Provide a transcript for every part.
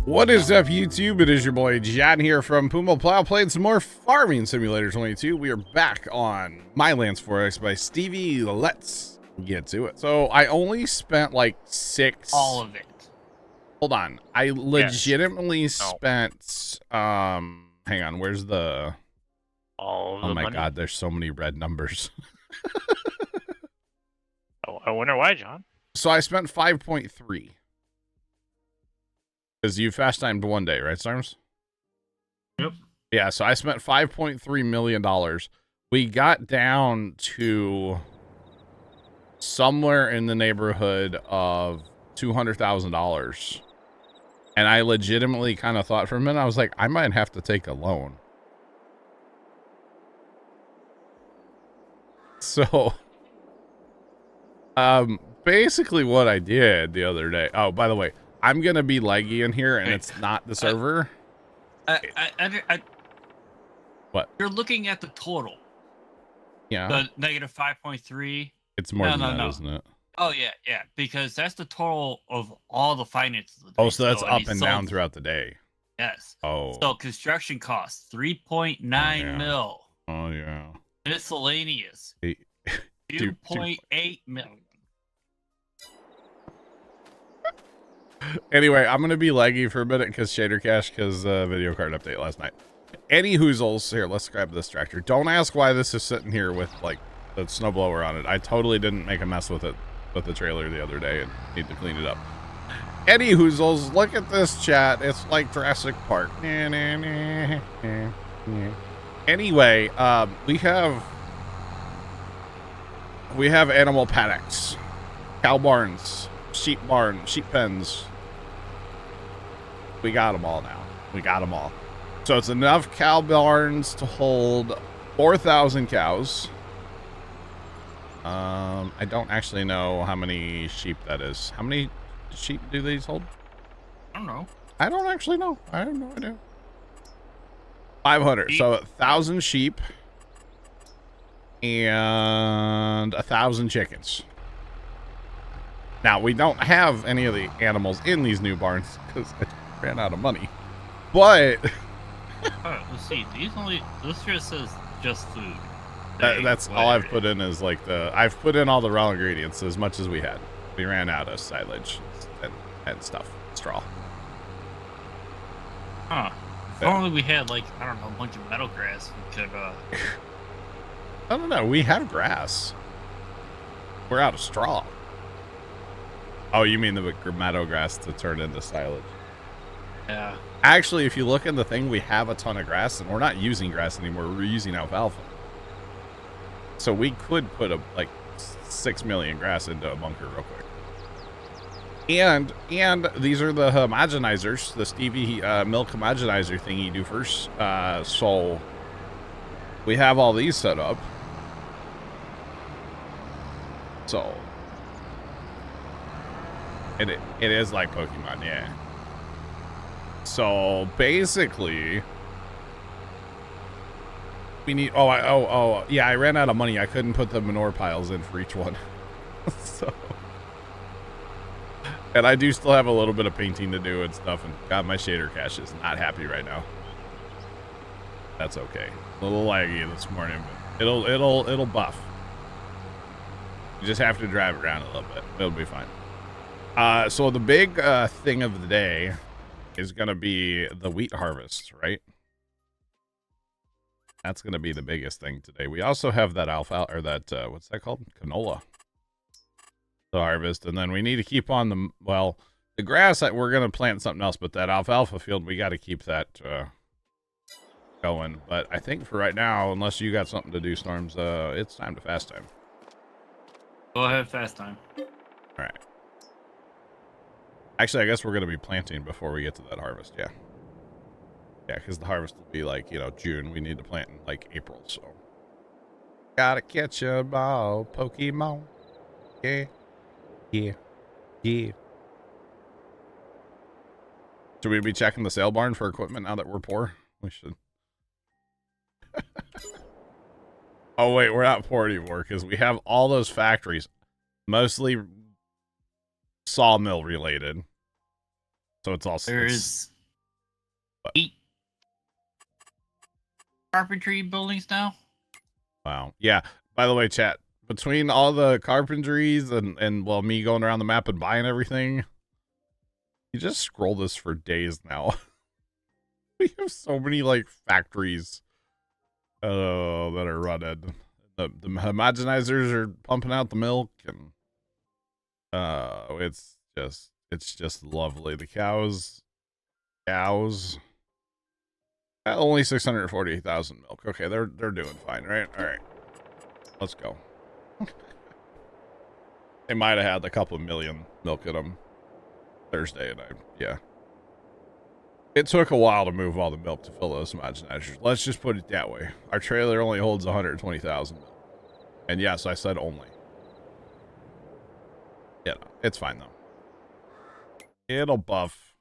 What is up, YouTube? It is your boy John here from Puma Plow, playing some more Farming Simulator 22. We are back on My Lands 4X by Stevie. Let's get to it. So I only spent like all of it. Hold on. I legitimately spent hang on, where's the all of the Oh my money? god, there's so many red numbers. I wonder why, John. So I spent 5.3. Because you fast timed one day, right, Storms? Yep. Yeah, so I spent $5.3 million. We got down to somewhere in the neighborhood of $200,000. And I legitimately kind of thought for a minute, I was like, I might have to take a loan. So, basically what I did the other day. Oh, by the way, I'm going to be laggy in here, and it's not the server. What? You're looking at the total. Yeah. The negative 5.3. It's more than that, isn't it? Oh, yeah, because that's the total of all the finances. Oh, so that's up and down throughout the day. Yes. Oh. So construction costs, 3.9 mil. Oh, yeah. Miscellaneous, 2.8 million. Anyway, I'm going to be laggy for a minute because Shader Cache, because video card update last night. Any hoozles. Here, let's grab this tractor. Don't ask why this is sitting here with, like, the snowblower on it. I totally didn't make a mess with it, with the trailer the other day, and need to clean it up. Any hoozles, look at this chat. It's like Jurassic Park. Anyway, we have animal paddocks, cow barns, sheep pens. We got them all now. We got them all. So it's enough cow barns to hold 4,000 cows. I don't actually know how many sheep that is. How many sheep do these hold? I don't know. I don't actually know. I have no idea. 500. So 1,000 sheep and 1,000 chickens. Now, we don't have any of the animals in these new barns because I ran out of money. But let's see. This just says just food. That's all I've put in is like I've put in all the raw ingredients as much as we had. We ran out of silage and stuff, straw. Huh. If only we had, like, I don't know, a bunch of meadow grass. We could, I don't know. We have grass. We're out of straw. Oh, you mean the meadow grass to turn into silage? Yeah. Actually, if you look in the thing, we have a ton of grass, and we're not using grass anymore. We're using alfalfa. So we could put like 6 million grass into a bunker real quick. And these are the homogenizers, the Stevie milk homogenizer thing you do first. So we have all these set up. So it is like Pokemon, yeah. So basically, we need. Yeah, I ran out of money. I couldn't put the manure piles in for each one. So. And I do still have a little bit of painting to do and stuff, and God, my shader cache is not happy right now. That's okay. A little laggy this morning, but it'll buff. You just have to drive around a little bit. It'll be fine. So the big thing of the day is gonna be the wheat harvest, right? That's gonna be the biggest thing today. We also have that alfalfa, or that what's that called? Canola. The harvest, and then we need to keep on the grass. We're gonna plant something else, but that alfalfa field, we got to keep that going. But I think for right now, unless you got something to do, Storms, it's time to fast time. Go ahead, fast time. All right. Actually, I guess we're gonna be planting before we get to that harvest. Yeah, because the harvest will be like, June. We need to plant in like April, so gotta catch a ball, Pokemon. Yeah. Should we be checking the sale barn for equipment now that we're poor? We should. Oh, wait, we're not poor anymore because we have all those factories, mostly sawmill related. So it's also 8 carpentry buildings now. Wow. Yeah. By the way, chat, between all the carpentries and well, me going around the map and buying everything, you just scroll this for days now. We have so many like factories that are running. The homogenizers are pumping out the milk, and it's just lovely. The cows only 640,000 milk. Okay, they're doing fine, right? All right, let's go. They might have had a couple of million milk in them Thursday, and yeah. It took a while to move all the milk to fill those homogenizers. Let's just put it that way. Our trailer only holds 120,000 milk. And yes, I said only. Yeah, no, it's fine though. It'll buff.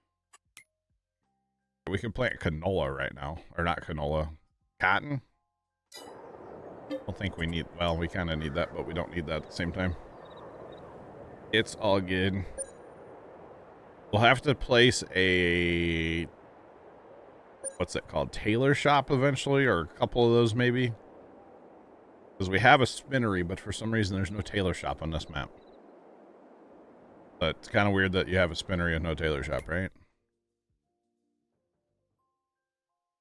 We can plant canola right now. Or not canola. Cotton? I don't think we need... Well, we kind of need that, but we don't need that at the same time. It's all good. We'll have to place a... What's it called? Tailor shop eventually, or a couple of those maybe. Because we have a spinnery, but for some reason there's no tailor shop on this map. But it's kind of weird that you have a spinnery and no tailor shop, right?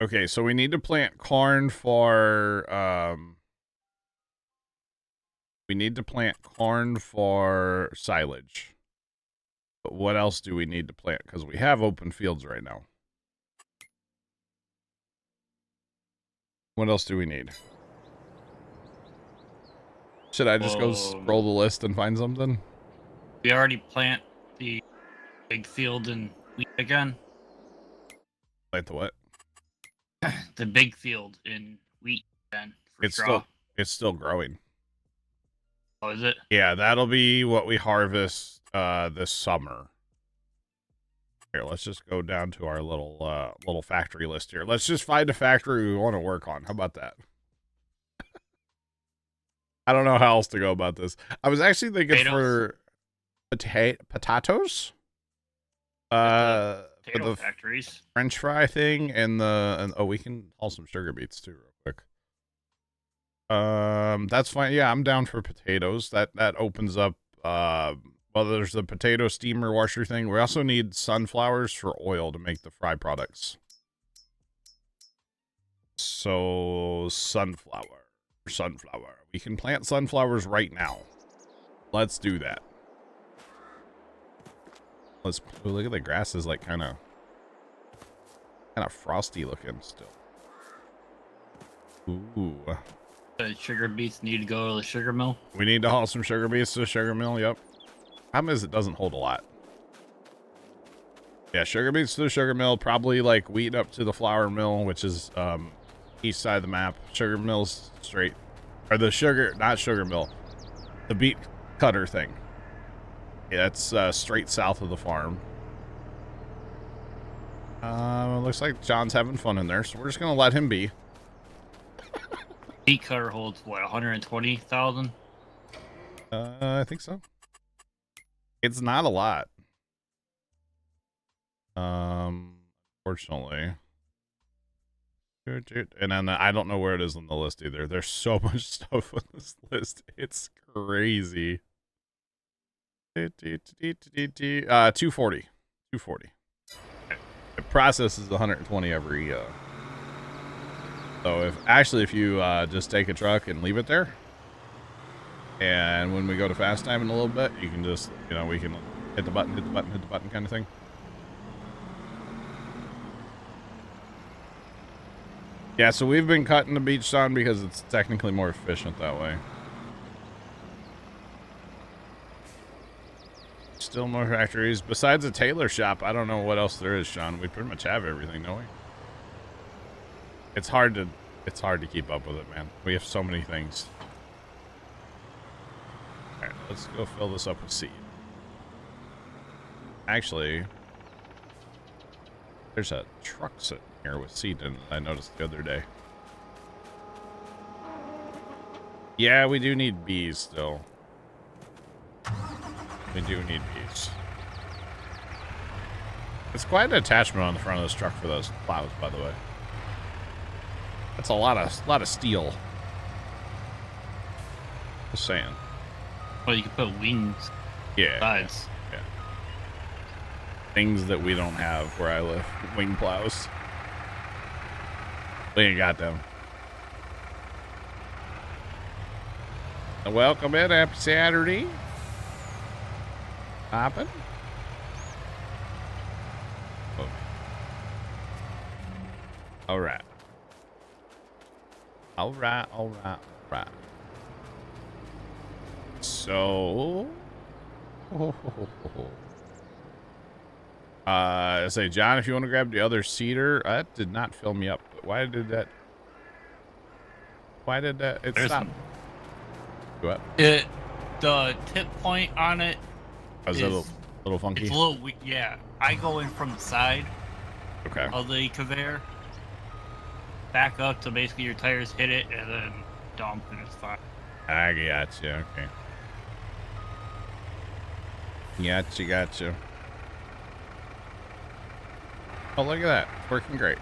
Okay, so we need to plant corn for we need to plant corn for silage. But what else do we need to plant? Because we have open fields right now. What else do we need? Should I just go scroll the list and find something? We already plant the big field in wheat again. Plant the what? The big field in wheat again for straw. It's still growing. Oh, is it? Yeah, that'll be what we harvest this summer. Here, let's just go down to our little factory list here. Let's just find a factory we want to work on. How about that? I don't know how else to go about this. I was actually thinking for potatoes. Potato for the factories. French fry thing and oh, we can haul some sugar beets too real quick. That's fine. Yeah, I'm down for potatoes. That opens up well, there's the potato steamer washer thing. We also need sunflowers for oil to make the fry products. So sunflower. We can plant sunflowers right now. Let's do that. Oh, look at the grass is like kind of frosty looking still. Ooh. The sugar beets need to go to the sugar mill. We need to haul some sugar beets to the sugar mill. Yep. Problem is it doesn't hold a lot. Yeah, sugar beets to the sugar mill. Probably like wheat up to the flour mill, which is east side of the map. Sugar mill's straight, or the not sugar mill, the beet cutter thing. Yeah, that's straight south of the farm. Looks like John's having fun in there, so we're just gonna let him be. Beet cutter holds what, 120,000? I think so. It's not a lot. Fortunately. And then I don't know where it is on the list either. There's so much stuff on this list. It's crazy. 240. It processes 120 every so if you just take a truck and leave it there, and when we go to fast time in a little bit, you can just, we can hit the button kind of thing. Yeah, so we've been cutting the beach sun because it's technically more efficient that way. Still more factories. Besides a tailor shop, I don't know what else there is, Sean. We pretty much have everything, don't we? It's hard to keep up with it, man. We have so many things. All right, let's go fill this up with seed. Actually, there's a truck sitting here with seed in it, I noticed the other day. Yeah, we do need bees still. We do need bees. It's quite an attachment on the front of this truck for those plows, by the way. That's a lot of steel. Just saying. Well, you can put wings. Yeah. Sides. Yeah. Things that we don't have where I live. Wing plows. We ain't got them. Welcome in, happy Saturday. Hopping. Oh. All right. All right. So, say, John, if you want to grab the other cedar, that did not fill me up. Why did that? It stopped. What? The tip point on it is a little funky. It's a little, yeah. I go in from the side. Okay. Of the conveyor. Back up to basically your tires hit it and then dump and it's fine. I gotcha. Okay. Gotcha. Oh, look at that. It's working great.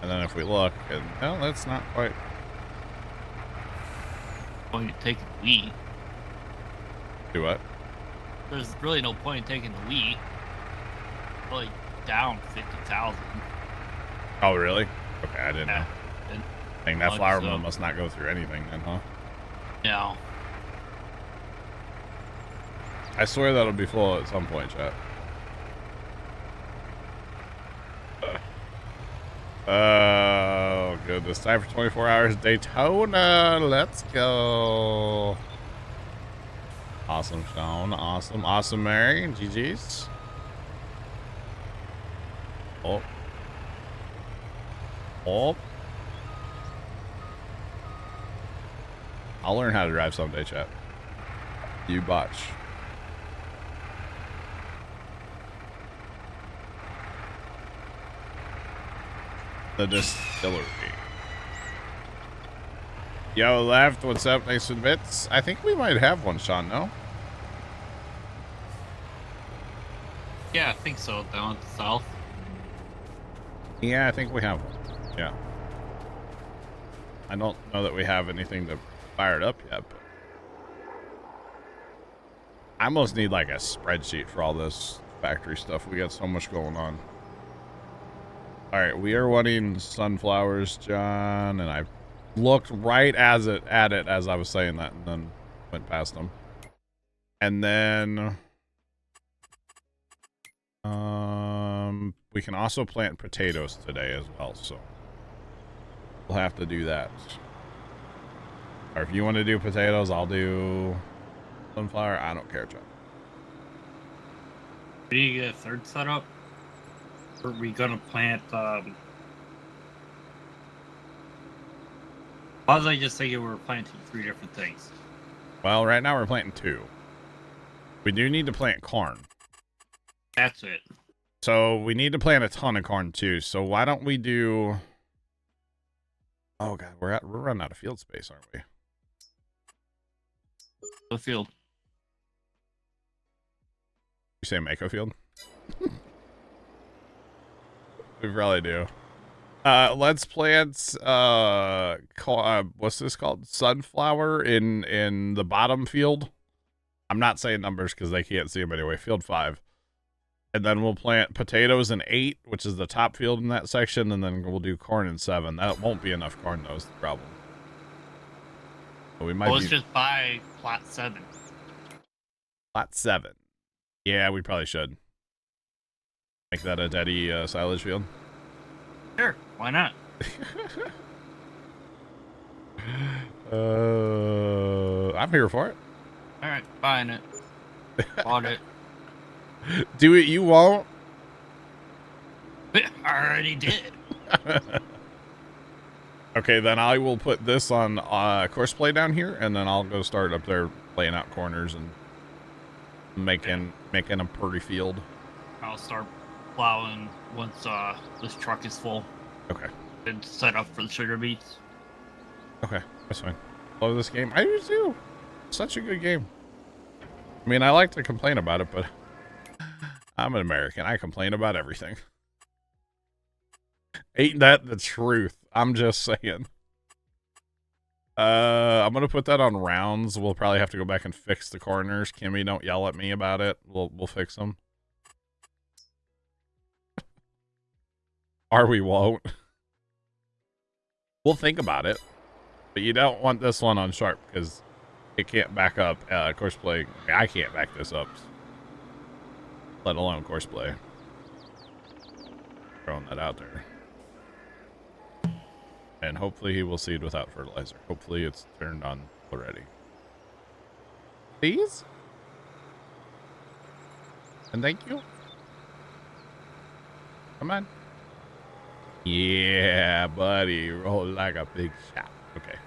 And then if we look, and well, that's not quite. Point in taking the wheat. Do what? There's really no point in taking the wheat. Really down 50,000. Oh, really? Okay, I didn't know. Dang, that flour mill so. must not go through anything then, huh? No. I swear that'll be full at some point, chat. Oh, goodness. Time for 24 hours Daytona. Let's go. Awesome, Sean. Awesome, Mary. GG's. Oh. I'll learn how to drive someday, chat. You botch. The distillery. Yo, left. What's up? Thanks for the bits. I think we might have one, Sean. No? Yeah, I think so. Down south. Yeah, I think we have one. Yeah. I don't know that we have anything to fire it up yet, but I almost need like a spreadsheet for all this factory stuff. We got so much going on. All right, we are wanting sunflowers, John, and I looked right at it as I was saying that, and then went past them. And then, we can also plant potatoes today as well, so we'll have to do that. Or if you want to do potatoes, I'll do sunflower. I don't care, John. Do you get a third setup? Or are we gonna plant, why was I just thinking we were planting 3 different things? Well, right now we're planting 2. We do need to plant corn. That's it. So we need to plant a ton of corn too. So why don't we do? Oh god, we're running out of field space, aren't we? The field. You say make a field? We probably do. Let's plant what's this called? Sunflower in the bottom field. I'm not saying numbers because they can't see them anyway. Field 5. And then we'll plant potatoes in 8, which is the top field in that section, and then we'll do corn in 7. That won't be enough corn, though, is the problem. But we might let's just buy plot 7. Plot 7. Yeah, we probably should. Make that a daddy silage field. Sure, why not? I'm here for it. Alright, buying it. Bought it. Do it, you won't? I already did. Okay, then I will put this on course play down here, and then I'll go start up there laying out corners and making a pretty field. I'll start plowing once this truck is full. Okay. And set up for the sugar beets. Okay, that's fine. Love this game. I do too. Such a good game. I mean, I like to complain about it, but I'm an American. I complain about everything. Ain't that the truth? I'm just saying. I'm gonna put that on rounds. We'll probably have to go back and fix the corners. Kimmy, don't yell at me about it. We'll fix them. Or we won't. We'll think about it. But you don't want this one on sharp because it can't back up courseplay. I can't back this up. Let alone courseplay. Throwing that out there. And hopefully he will seed without fertilizer. Hopefully it's turned on already. Please? And thank you. Come on. Yeah, buddy. Roll like a big shot. Okay.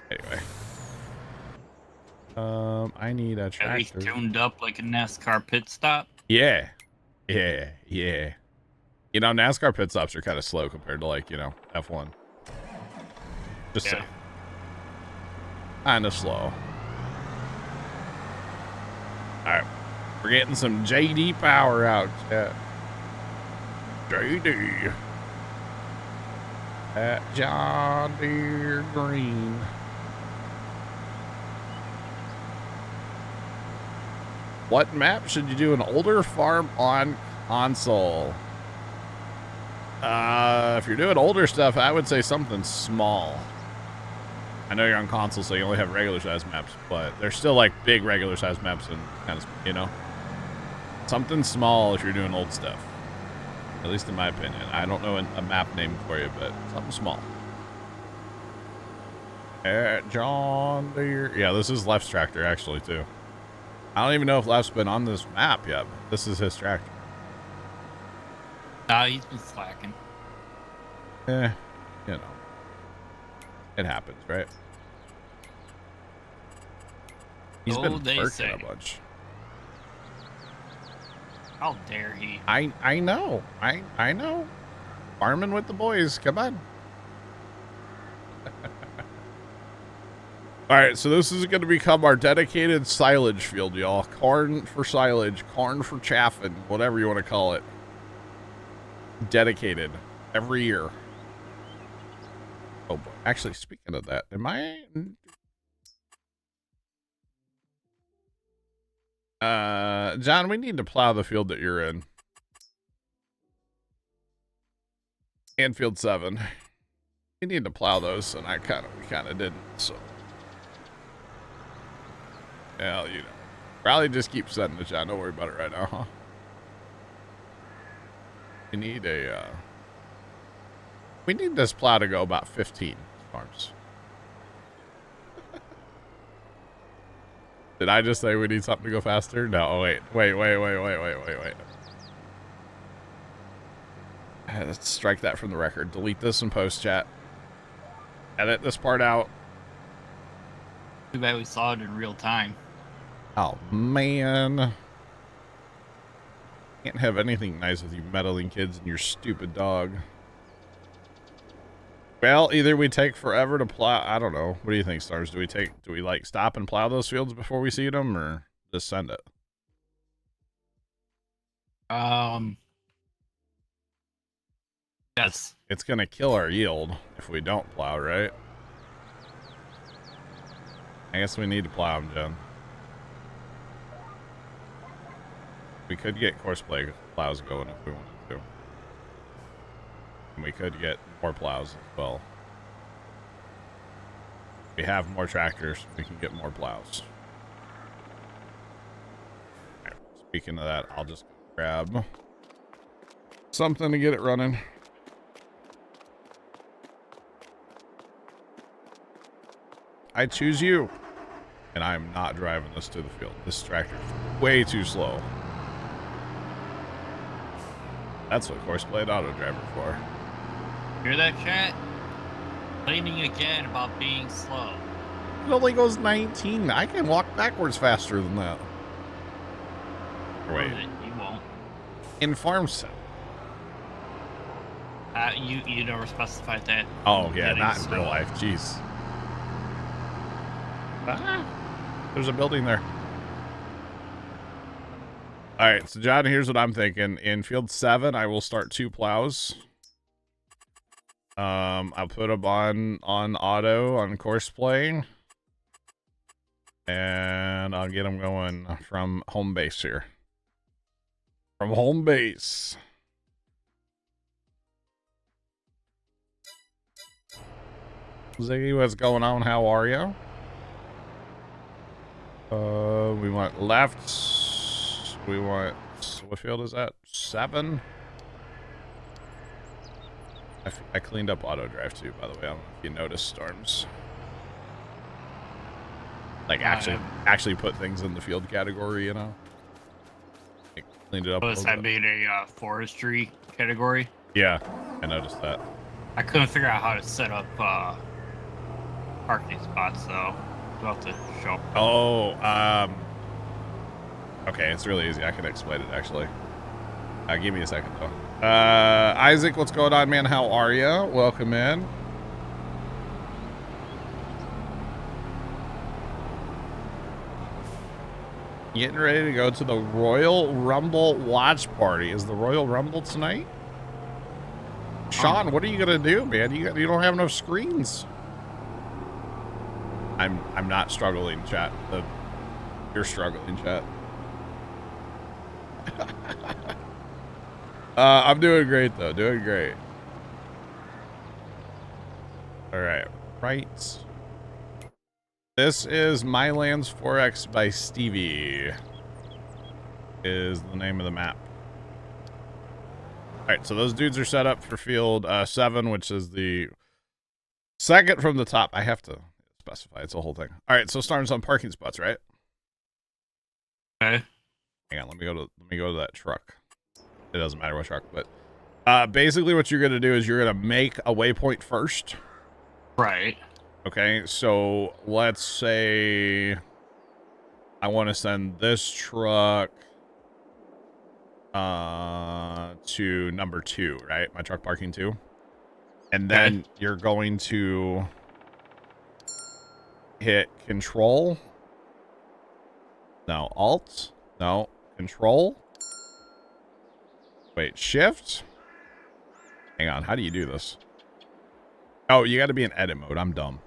Anyway. I need a tractor. At least tuned up like a NASCAR pit stop. Yeah. Yeah. Yeah. You know, NASCAR pit stops are kind of slow compared to, like, you know, F1. Just say. Kind of slow. Alright. We're getting some JD power out, chat. JD. At John Deere Green. What map should you do an older farm on console? If you're doing older stuff, I would say something small. I know you're on console, so you only have regular size maps, but there's still like big regular size maps and kind of, you know, something small if you're doing old stuff. At least in my opinion. I don't know a map name for you, but something small. At John Deere. Yeah, this is Left's tractor actually too. I don't even know if Left's been on this map yet, but this is his tractor. He's been slacking. You know. It happens, right? He's been working a bunch. How dare he? I know. I know. Farming with the boys. Come on. All right, so this is going to become our dedicated silage field, y'all. Corn for silage, corn for chaffing, whatever you want to call it. Dedicated every year. Oh boy. Actually, speaking of that, am I... John, we need to plow the field that you're in. And field 7. We need to plow those, and we kind of didn't, so. Well, you know. Probably just keep sending it, John. Don't worry about it right now, huh? We need we need this plow to go about 15 farms. Did I just say we need something to go faster? No, oh, wait. Let's strike that from the record. Delete this in post, chat. Edit this part out. Too bad we saw it in real time. Oh, man. Can't have anything nice with you meddling kids and your stupid dog. Well, either we take forever to plow. I don't know. What do you think, Stars? Do we like stop and plow those fields before we seed them, or just send it? Yes. It's gonna kill our yield if we don't plow, right? I guess we need to plow them, Jen. We could get courseplay plows going if we wanted to. And we could get more plows as well. If we have more tractors, we can get more plows. Right, speaking of that, I'll just grab something to get it running. I choose you. And I am not driving this to the field. This tractor is way too slow. That's what courseplay auto driver for. Hear that, chat? Complaining again about being slow. It only goes 19. I can walk backwards faster than that. Or wait. You won't. In farm sim. You never specified that. Oh, yeah, not in real life. Jeez. Ah, there's a building there. All right, so John, here's what I'm thinking. In field 7, I will start 2 plows. I'll put them on auto on course play, and I'll get them going from home base here. From home base. Ziggy, what's going on? How are you? We want left. We want, what field is that? 7. I cleaned up auto drive too, by the way. I don't know if you noticed, Storms. Like actually put things in the field category, you know. Like, cleaned it up. Was I made a forestry category? Yeah, I noticed that. I couldn't figure out how to set up parking spots, though. I'll have to show. Oh, okay, it's really easy. I can explain it, actually. Give me a second, though. Isaac, what's going on, man? How are you? Welcome in. Getting ready to go to the Royal Rumble watch party. Is the Royal Rumble tonight? Sean, what are you gonna do, man? You don't have enough screens. I'm not struggling, chat. You're struggling, chat. I'm doing great though. Doing great. All right, right. This is My Lands 4X by Stevie. Is the name of the map. All right, so those dudes are set up for field 7, which is the second from the top. I have to specify. It's a whole thing. All right, so starting on parking spots, right? Okay. Hang on, let me go to that truck. It doesn't matter what truck, but basically what you're gonna do is you're gonna make a waypoint first. Right. Okay, so let's say I want to send this truck to number 2, right? My truck parking 2. And then you're going to hit control. No, alt. No, control. Wait, shift. Hang on, how do you do this? Oh, you got to be in edit mode. I'm dumb.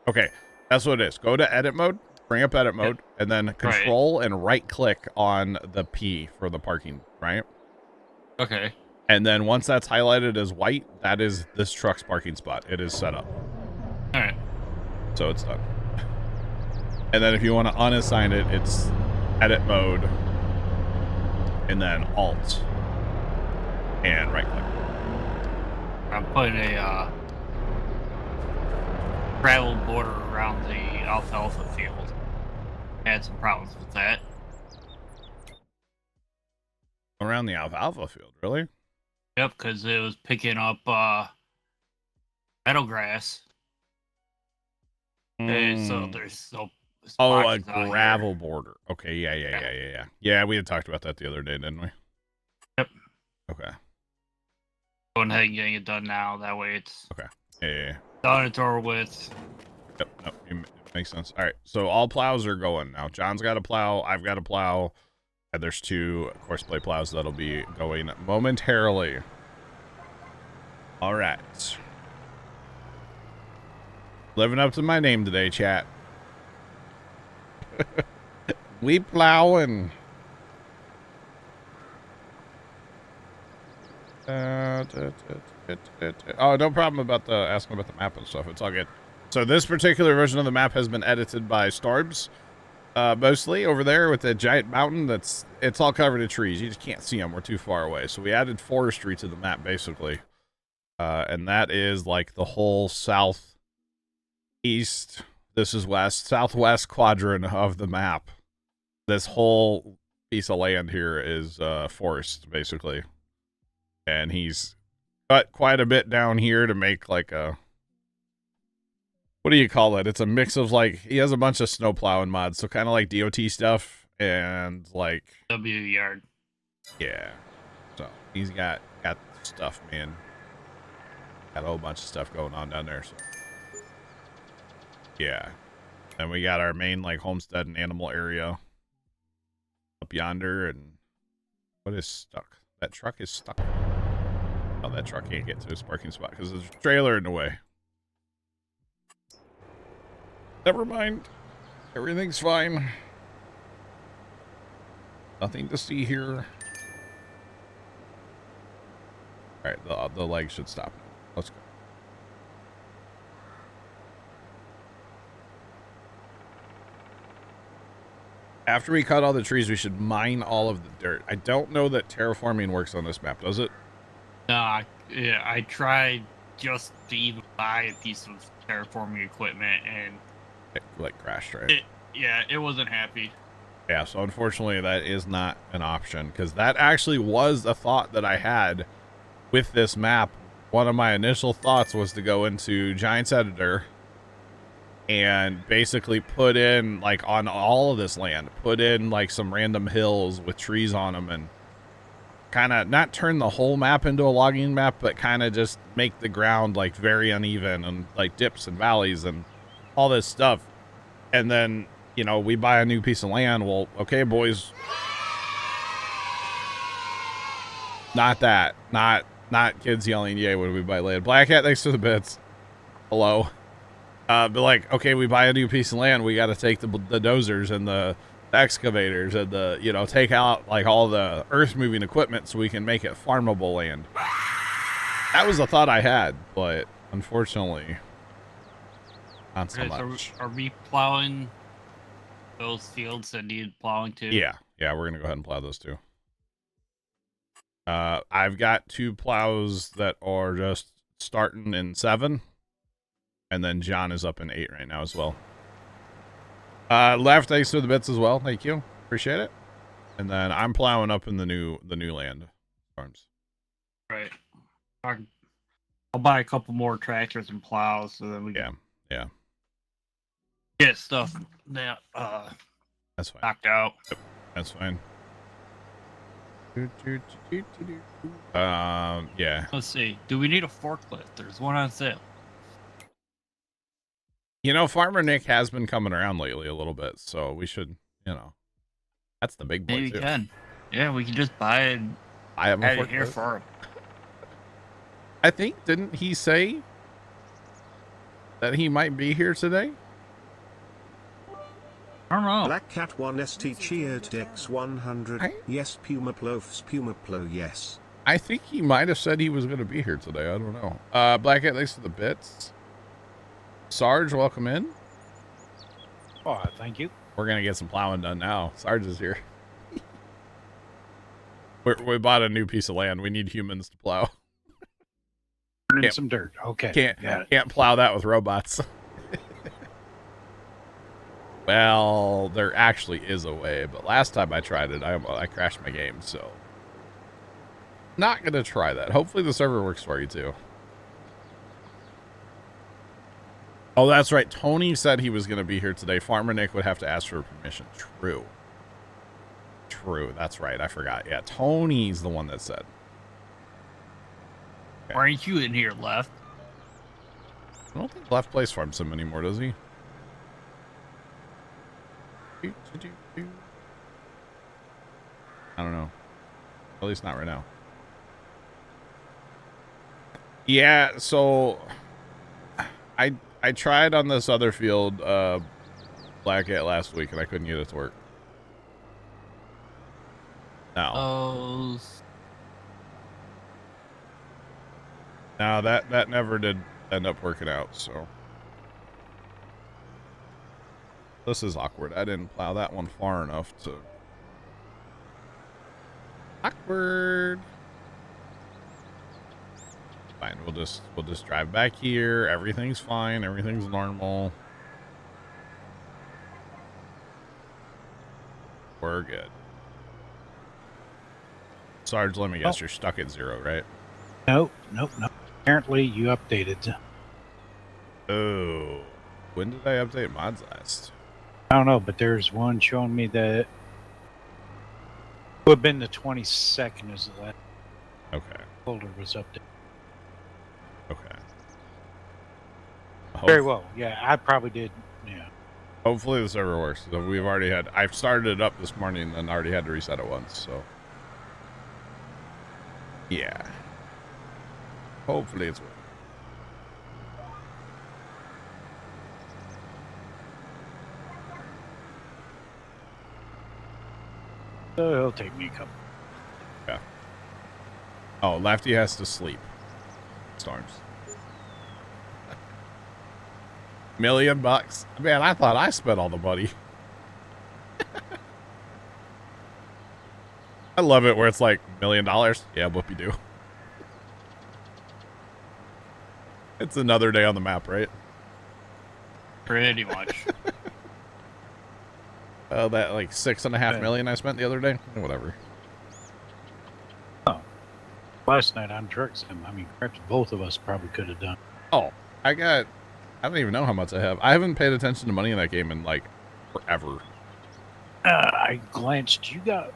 Okay, that's what it is. Go to edit mode, bring up edit mode, and then control and right click on the P for the parking, right? Okay. And then once that's highlighted as white, that is this truck's parking spot. It is set up. All right. So it's done. And then if you want to unassign it, it's edit mode and then alt and right click. I'm putting a gravel border around the alfalfa field. I had some problems with that. Around the alfalfa field, really? Yep, because it was picking up meadow grass. And so there's no a gravel border. Okay, yeah. Yeah, we had talked about that the other day, didn't we? Yep. Okay. Going ahead and getting it done now. That way it's okay. Yeah. done. It's over with. Yep. Nope. It makes sense. All right. So all plows are going now. John's got a plow. I've got a plow. And there's 2 course play plows that'll be going momentarily. All right. Living up to my name today, chat. We plowing. Oh, no problem about asking about the map and stuff. It's all good. So this particular version of the map has been edited by Starbs, mostly over there with the giant mountain. It's all covered in trees. You just can't see them. We're too far away. So we added forestry to the map, basically. And that is like the whole southeast, this is west, southwest quadrant of the map. This whole piece of land here is forest, basically. And he's cut quite a bit down here to make like a, what do you call it? It's a mix of like, he has a bunch of snow plowing mods, so kind of like DOT stuff and like W yard. Yeah. So he's got stuff, man. Got a whole bunch of stuff going on down there. So yeah. And we got our main like homestead and animal area. up yonder. And what is stuck? That truck is stuck. Oh, that truck can't get to his parking spot because there's a trailer in the way. Never mind. Everything's fine. Nothing to see here. Alright, the leg should stop. Let's go. After we cut all the trees, we should mine all of the dirt. I don't know that terraforming works on this map, does it? Nah, yeah, I tried just to even buy a piece of terraforming equipment, and It like crashed, right? it wasn't happy. Yeah, so unfortunately that is not an option, because that actually was a thought that I had with this map. One of my initial thoughts was to go into Giants Editor and basically put in, like, on all of this land, put in like some random hills with trees on them, and kind of not turn the whole map into a logging map, but kind of just make the ground like very uneven and like dips and valleys and all this stuff. And then, you know, we buy a new piece of land. Well, okay, boys. Not that. Not kids yelling yay when we buy land. Black Hat, thanks for the bits. Hello. But like, okay, we buy a new piece of land. We got to take the dozers and the excavators and the, you know, take out like all the earth moving equipment so we can make it farmable land. That was a thought I had, but unfortunately, not so much. Are we plowing those fields that need plowing too? Yeah, we're gonna go ahead and plow those too. I've got 2 plows that are just starting in 7, and then John is up in 8 right now as well. Left, thanks for the bits as well. Thank you, appreciate it. And then I'm plowing up in the new land farms. Right. I'll buy a couple more tractors and plows so that we can get stuff that that's fine. knocked out. Yep, that's fine. Yeah. Let's see. Do we need a forklift? There's one on sale. You know, Farmer Nick has been coming around lately a little bit, so we should, you know, that's the big boy. Maybe too. we can. Yeah, we can just buy it and I have add it here for him. I think, didn't he say that he might be here today? I don't know. Black Cat 1 ST cheered Dex 100. Yes, Puma Plow, yes. I think he might have said he was going to be here today. I don't know. Black Cat, thanks for the bits. Sarge, welcome in. Oh, thank you. We're going to get some plowing done now. Sarge is here. We bought a new piece of land. We need humans to plow. Burning some dirt. Okay. Can't plow that with robots. Well, there actually is a way, but last time I tried it, I crashed my game, so not gonna try that. Hopefully the server works for you too. Oh, that's right. Tony said he was gonna be here today. Farmer Nick would have to ask for permission. True. That's right. I forgot. Yeah, Tony's the one that said. Okay. Why aren't you in here, Left? I don't think Left plays Farm Sim anymore, does he? I don't know. At least not right now. Yeah, so I tried on this other field, Black Cat, last week, and I couldn't get it to work. No. Oh. No, that never did end up working out, so. This is awkward. I didn't plow that one far enough to... Awkward. Fine, we'll just drive back here. Everything's fine. Everything's normal. We're good. Sarge, let me guess, you're stuck at 0, right? Nope. Apparently you updated. Oh. When did I update mods last? I don't know, but there's one showing me that it would have been the 22nd as the last folder was updated. Okay. Very well. Yeah, I probably did. Yeah. Hopefully the server works. So we've already had. I've started it up this morning and then already had to reset it once. So yeah. Hopefully it's working. It'll take me a couple. Yeah. Oh, Lefty has to sleep. Storms. $1 million bucks. Man, I thought I spent all the money. I love it where it's like $1 million. Yeah, whoopie do. It's another day on the map, right? Pretty much. Oh, that like $6.5 million I spent the other day. Whatever. Oh, last night on Truck Sim, I mean, perhaps both of us probably could have done. Oh, I don't even know how much I have. I haven't paid attention to money in that game in like forever. I glanced. You got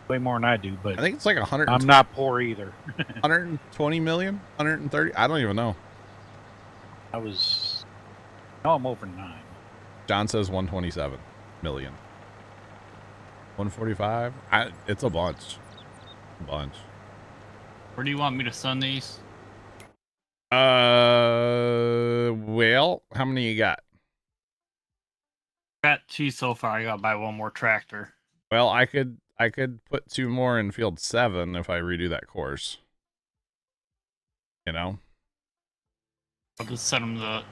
way more than I do, but I think it's like 100. I'm not poor either. 120 million, 130. I don't even know. I'm over 9. John says 127 million. 145. It's a bunch. Where do you want me to send these? Well, how many you got? Got 2 so far. I gotta buy 1 more tractor. Well, I could put 2 more in field 7 if I redo that course. You know? I'll just send them the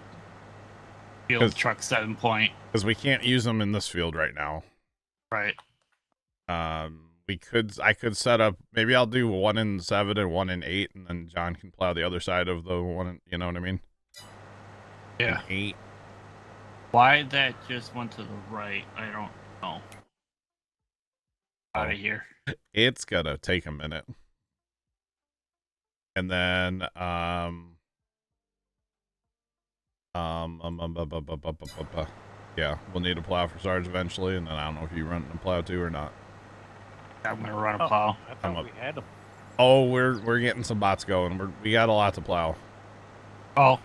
field truck 7 point. Because we can't use them in this field right now. Right. I could set up, maybe I'll do 1 in 7 and 1 in 8, and then John can plow the other side of the one, you know what I mean? Yeah. 8. Why that just went to the right, I don't know. Out of here. It's gonna take a minute. And then, yeah, we'll need a plow for Sarge eventually, and then I don't know if you run a plow too or not. I'm gonna run a plow. I thought we had them. Oh, we're getting some bots going. We got a lot to plow. Oh,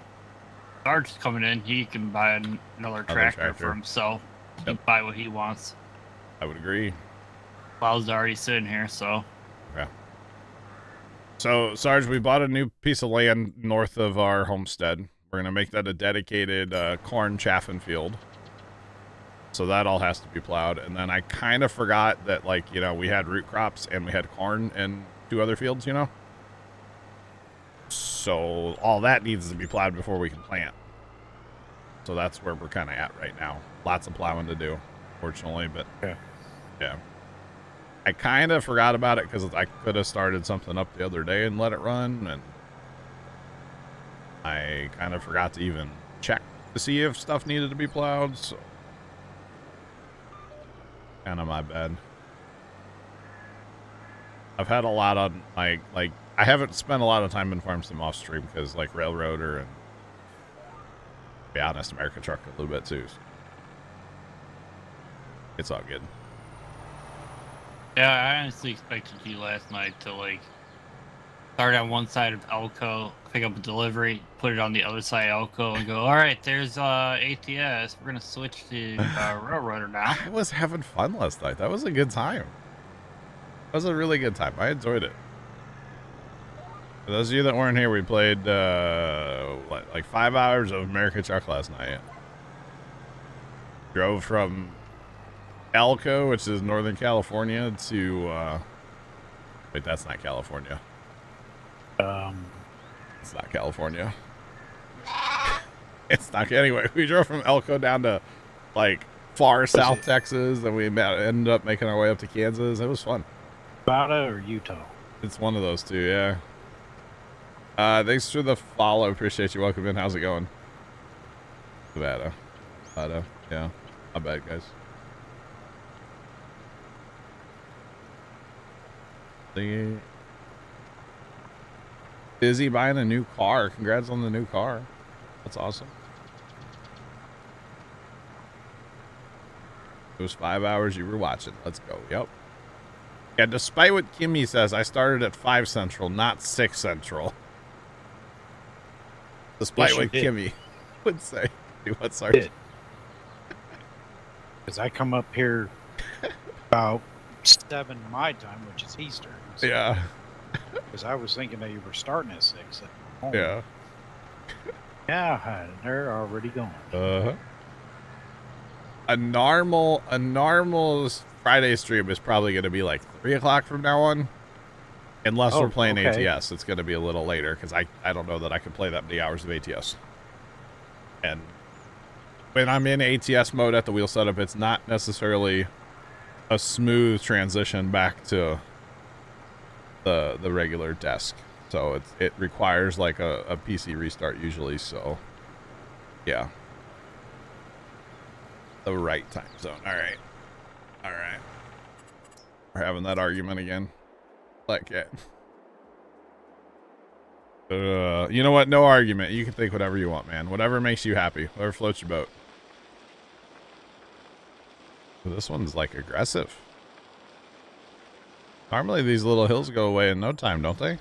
Sarge's coming in. He can buy another tractor for himself. He can buy what he wants. I would agree. Plow's already sitting here, so. Yeah. So, Sarge, we bought a new piece of land north of our homestead. We're going to make that a dedicated corn chaffing field. So that all has to be plowed. And then I kind of forgot that, like, you know, we had root crops and we had corn in 2 other fields, you know? So all that needs to be plowed before we can plant. So that's where we're kind of at right now. Lots of plowing to do, fortunately, but yeah. I kind of forgot about it because I could have started something up the other day and let it run, and I kind of forgot to even check to see if stuff needed to be plowed, so kind of my bad. I've had a lot on like I haven't spent a lot of time in Farm Sim off stream because like Railroader and, to be honest, America Truck a little bit too. So it's all good. Yeah, I honestly expected you last night to, like, start on one side of Elko, pick up a delivery, put it on the other side of Elko, and go, all right, there's ATS. We're going to switch to Railroader now. I was having fun last night. That was a good time. That was a really good time. I enjoyed it. For those of you that weren't here, we played, like 5 hours of America Truck last night. Drove from Elko, which is Northern California, to, wait, that's not California. It's not California. It's not, anyway, we drove from Elko down to, like, far South Texas, and we ended up making our way up to Kansas. It was fun. Nevada or Utah? It's one of those two, yeah. Thanks for the follow. Appreciate you. Welcome in. How's it going? Nevada. Yeah. Not bad, guys. Busy buying a new car. Congrats on the new car. That's awesome. It was 5 hours you were watching. Let's go. Yep. Yeah, despite what Kimmy says, I started at 5 Central, not 6 Central. Despite what Kimmy would say. Do what, Sarge? Because I come up here about 7 my time, which is Eastern. So, Yeah. Because I was thinking that you were starting at 6. Yeah. Yeah, they're already going. Uh-huh. A normal Friday stream is probably going to be like 3 o'clock from now on. Unless we're playing ATS, it's going to be a little later because I don't know that I can play that many hours of ATS. And when I'm in ATS mode at the wheel setup, it's not necessarily a smooth transition back to the regular desk. So it requires like a PC restart usually. So yeah, the right time zone. All right. We're having that argument again. Like it. You know what? No argument. You can think whatever you want, man. Whatever makes you happy. Whatever floats your boat. This one's like aggressive. Normally these little hills go away in no time, don't they?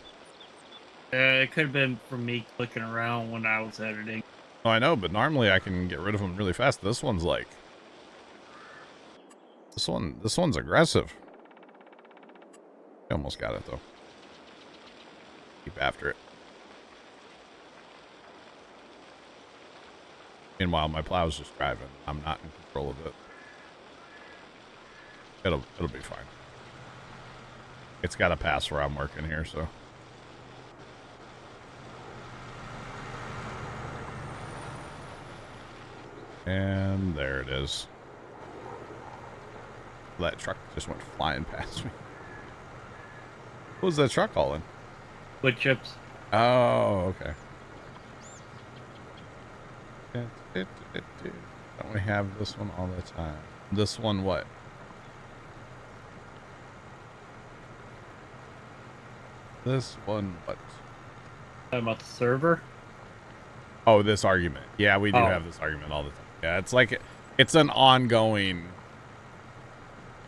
It could have been from me clicking around when I was editing. Oh, I know, but normally I can get rid of them really fast. This one's like... This one's aggressive. Almost got it, though. Keep after it. Meanwhile, my plow's just driving. I'm not in control of it. It'll be fine. It's got to pass where I'm working here, so. And there it is. That truck just went flying past me. What was that truck calling? Wood chips. Oh, okay. Don't we have this one all the time? This one what? This one what? Talking about the server? Oh, this argument. Yeah, we do have this argument all the time. Yeah, it's like it's an ongoing.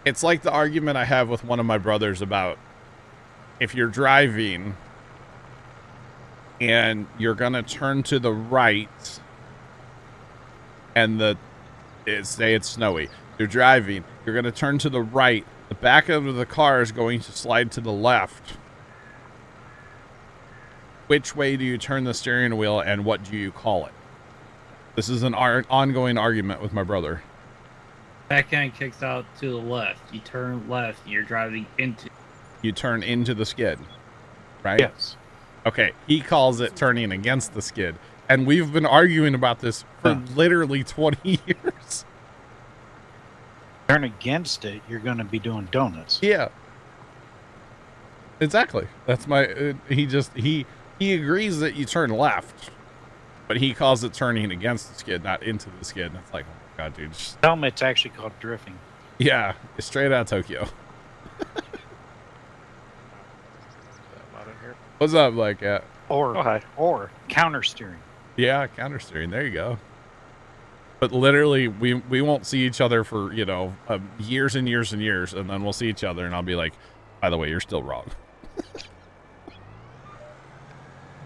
It's like the argument I have with one of my brothers about if you're driving and you're gonna turn to the right and say it's snowy. You're driving, you're gonna turn to the right. The back of the car is going to slide to the left. Which way do you turn the steering wheel and what do you call it? This is an ongoing argument with my brother. Back end kicks out to the left. You turn left. You're driving into. You turn into the skid, right? Yes. Okay, he calls it turning against the skid. And we've been arguing about this for literally 20 years. Turn against it, you're going to be doing donuts. Yeah. Exactly. That's my... he agrees that you turn left, but he calls it turning against the skid, not into the skid. And it's like, oh my god, dude. Just... Tell me it's actually called drifting. Yeah, it's straight out of Tokyo. What's up, like that? Or counter steering. Yeah, counter steering. There you go. But literally, we won't see each other for, you know, years and years and years, and then we'll see each other, and I'll be like, by the way, you're still wrong.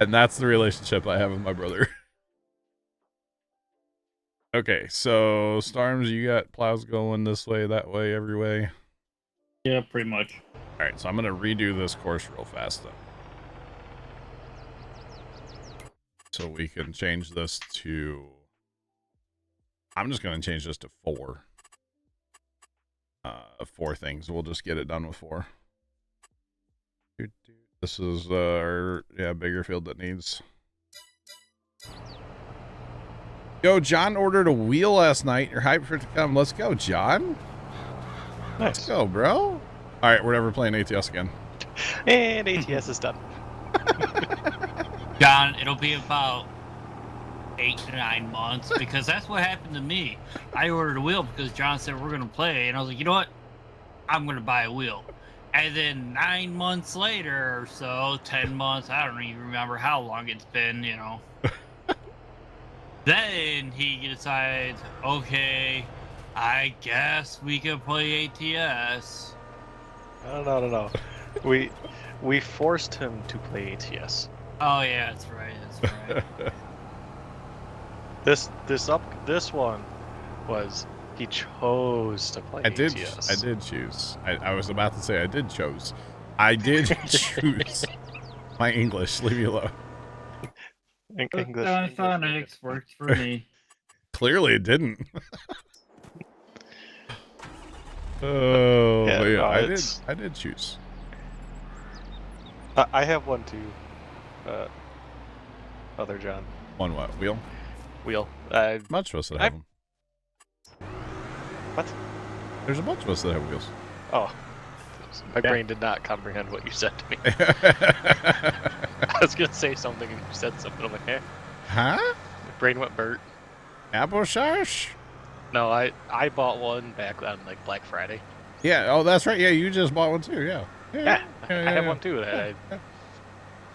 And that's the relationship I have with my brother. Okay, so Storms, you got plows going this way, that way, every way? Yeah, pretty much. All right, so I'm going to redo this course real fast, though. So we can change this to... I'm just going to change this to 4. 4 things. We'll just get it done with 4. This is our bigger field that needs. Yo, John ordered a wheel last night. You're hyped for it to come. Let's go, John. Nice. Let's go, bro. All right, we're never playing ATS again. And ATS is done. John, it'll be about 8 to 9 months because that's what happened to me. I ordered a wheel because John said we're going to play, and I was like, you know what? I'm going to buy a wheel. And then 9 months later or so, 10 months, I don't even remember how long it's been, you know. Then he decides, okay, I guess we can play ATS. No. We forced him to play ATS. Oh yeah, that's right. That's right. This one was He chose to play I did ATS. choose. I was about to say I did chose. I did choose my English. Leave me alone. English. Phonics works for me. Clearly it didn't. Oh, Yeah, but yeah, no, I did choose. I have one too. Other John. One what? Wheel? Wheel. Much of us that have them. What? There's a bunch of us that have wheels. Oh. My brain did not comprehend what you said to me. I was going to say something and you said something. I'm like, eh. Huh? My brain went Bert. Applesauce? No, I bought one back on like Black Friday. Yeah. Oh, that's right. Yeah, you just bought one too. Yeah. Yeah, I have one too.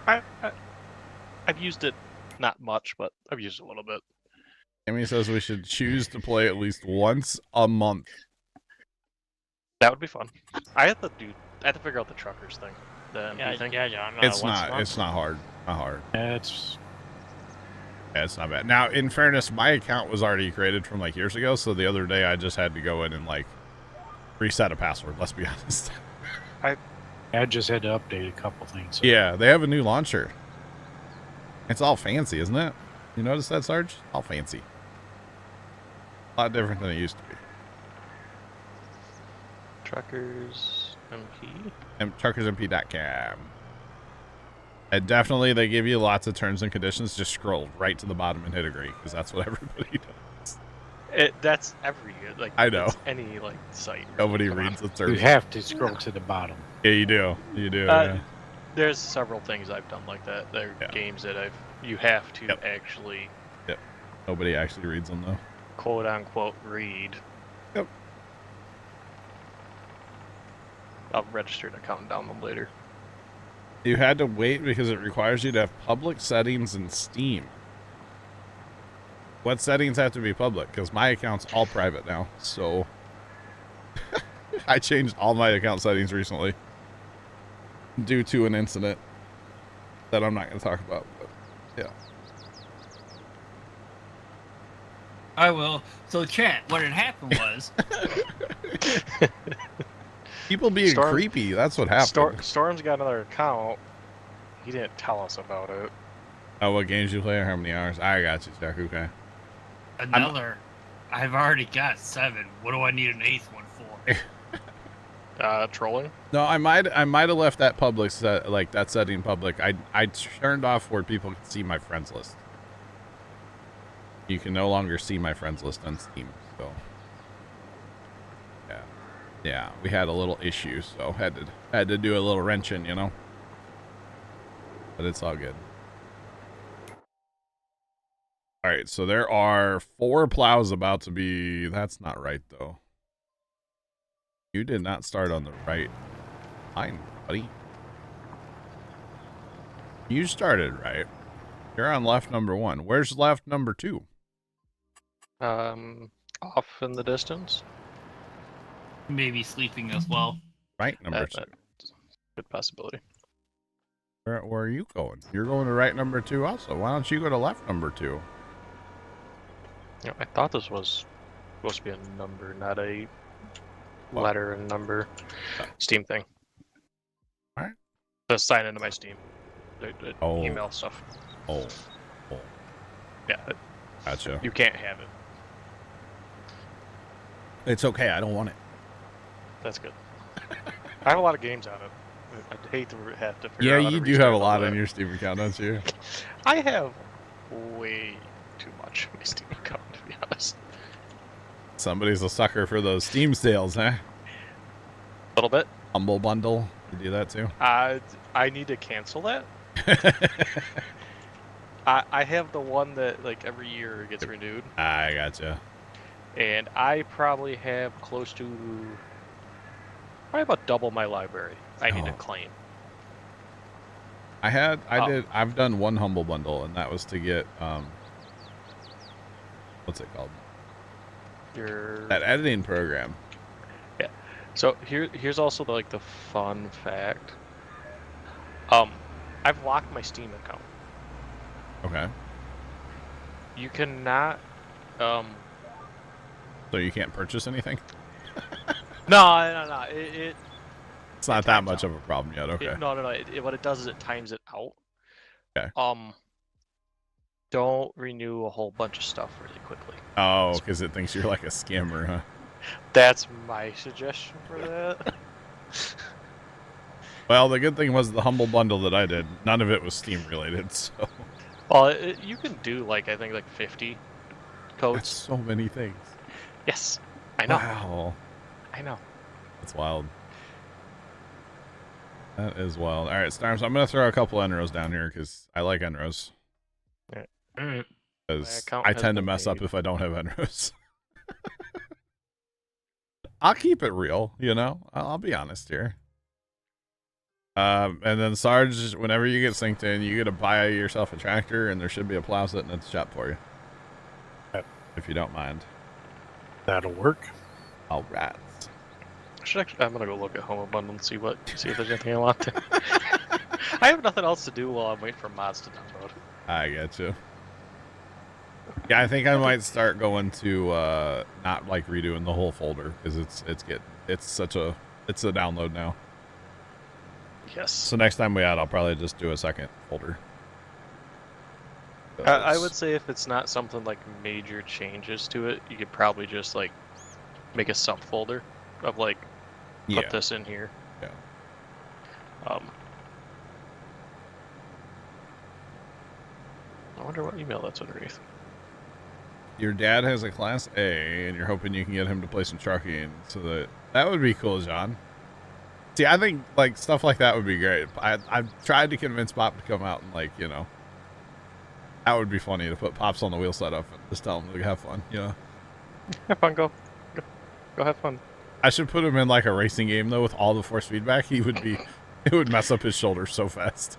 I've used it not much, but I've used it a little bit. Amy says we should choose to play at least once a month. That would be fun. I have to figure out the truckers thing. It's not hard. Not hard. Yeah, It's not bad. Now, in fairness, my account was already created from like years ago, so the other day I just had to go in and like reset a password. Let's be honest. I just had to update a couple things. So. Yeah, they have a new launcher. It's all fancy, isn't it? You notice that, Sarge? All fancy. A lot different than it used to be. Truckers MP. And truckersmp.com. And definitely, they give you lots of terms and conditions. Just scroll right to the bottom and hit agree, because that's what everybody does. That's every like. I know. It's any like site. Nobody reads the terms. You have to scroll to the bottom. Yeah, you do. You do. Yeah. There's several things I've done like that. There are games that you have to actually. Yep. Nobody actually reads them though. Quote unquote read. Yep. I'll register an account and download later. You had to wait because it requires you to have public settings in Steam. What settings have to be public? Because my account's all private now, so I changed all my account settings recently due to an incident that I'm not going to talk about. But yeah. I will. So, chat, what had happened was... People being creepy, that's what happened. Storm's got another account. He didn't tell us about it. Oh, what games you play or how many hours? I got you, Jack. Okay. I've already got 7. What do I need an 8th one for? Trolling? No, I might have left that public set, like that setting public. I turned off where people could see my friends list. You can no longer see my friends list on Steam, so yeah, we had a little issue, so had to do a little wrenching, you know. But it's all good. All right, so there are 4 plows about to be. That's not right though. You did not start on the right line, buddy. You started right. You're on left number 1. Where's left number 2? Off in the distance. Maybe sleeping as well. Right number 2. Good possibility. Where are you going? You're going to right number 2 also. Why don't you go to left number 2? Yeah, I thought this was supposed to be a number, not a letter and number. Steam thing. All right. Just sign into my Steam. The email stuff. Oh. Yeah. Gotcha. You can't have it. It's okay. I don't want it. That's good. I have a lot of games on it. I'd hate to have to figure Yeah, out how you to do have a restart lot all on that. your Steam account, don't you? I have way too much on my Steam account, to be honest. Somebody's a sucker for those Steam sales, huh? A little bit. Humble Bundle. You do that too? I need to cancel that. I have the one that like every year gets renewed. I gotcha. And I probably have close to probably about double my library I need to claim. I've done one Humble Bundle, and that was to get what's it called? That editing program. Yeah. So here's also the fun fact. I've locked my Steam account. Okay. You cannot So you can't purchase anything? No. It's not that much of a problem yet. Okay. No. What it does is it times it out. Okay. Don't renew a whole bunch of stuff really quickly. Oh, because it thinks you're like a scammer, huh? That's my suggestion for that. Well, the good thing was the humble bundle that I did, none of it was Steam related, so. Well, you can do I think 50 codes. That's so many things. Yes, I know. Wow. I know. That's wild. That is wild. All right, Storms, I'm going to throw a couple Enros down here because I like Enros. Alright. Because account I has tend to been mess up made. if I don't have Enros. I'll keep it real, you know? I'll be honest here. And then Sarge, whenever you get synced in, you get to buy yourself a tractor, and there should be a plow sitting at the shop for you. Yep. If you don't mind. That'll work. All right. I'm gonna go look at Home Abundant and see if there's anything I want to. I have nothing else to do while I'm waiting for mods to download. I get you. Yeah, I think I might start going to not like redoing the whole folder because it's a download now. Yes. So next time we add, I'll probably just do a second folder. I would say if it's not something like major changes to it, you could probably just make a subfolder of put this in here. Yeah. I wonder what email that's underneath. Your dad has a Class A, and you're hoping you can get him to play some trucking, so that would be cool, John. See, I think stuff like that would be great. I've tried to convince Pop to come out and that would be funny to put Pops on the wheel setup and just tell him to have fun. You know, Have fun, go have fun. I should put him in a racing game though with all the force feedback. It would mess up his shoulders so fast.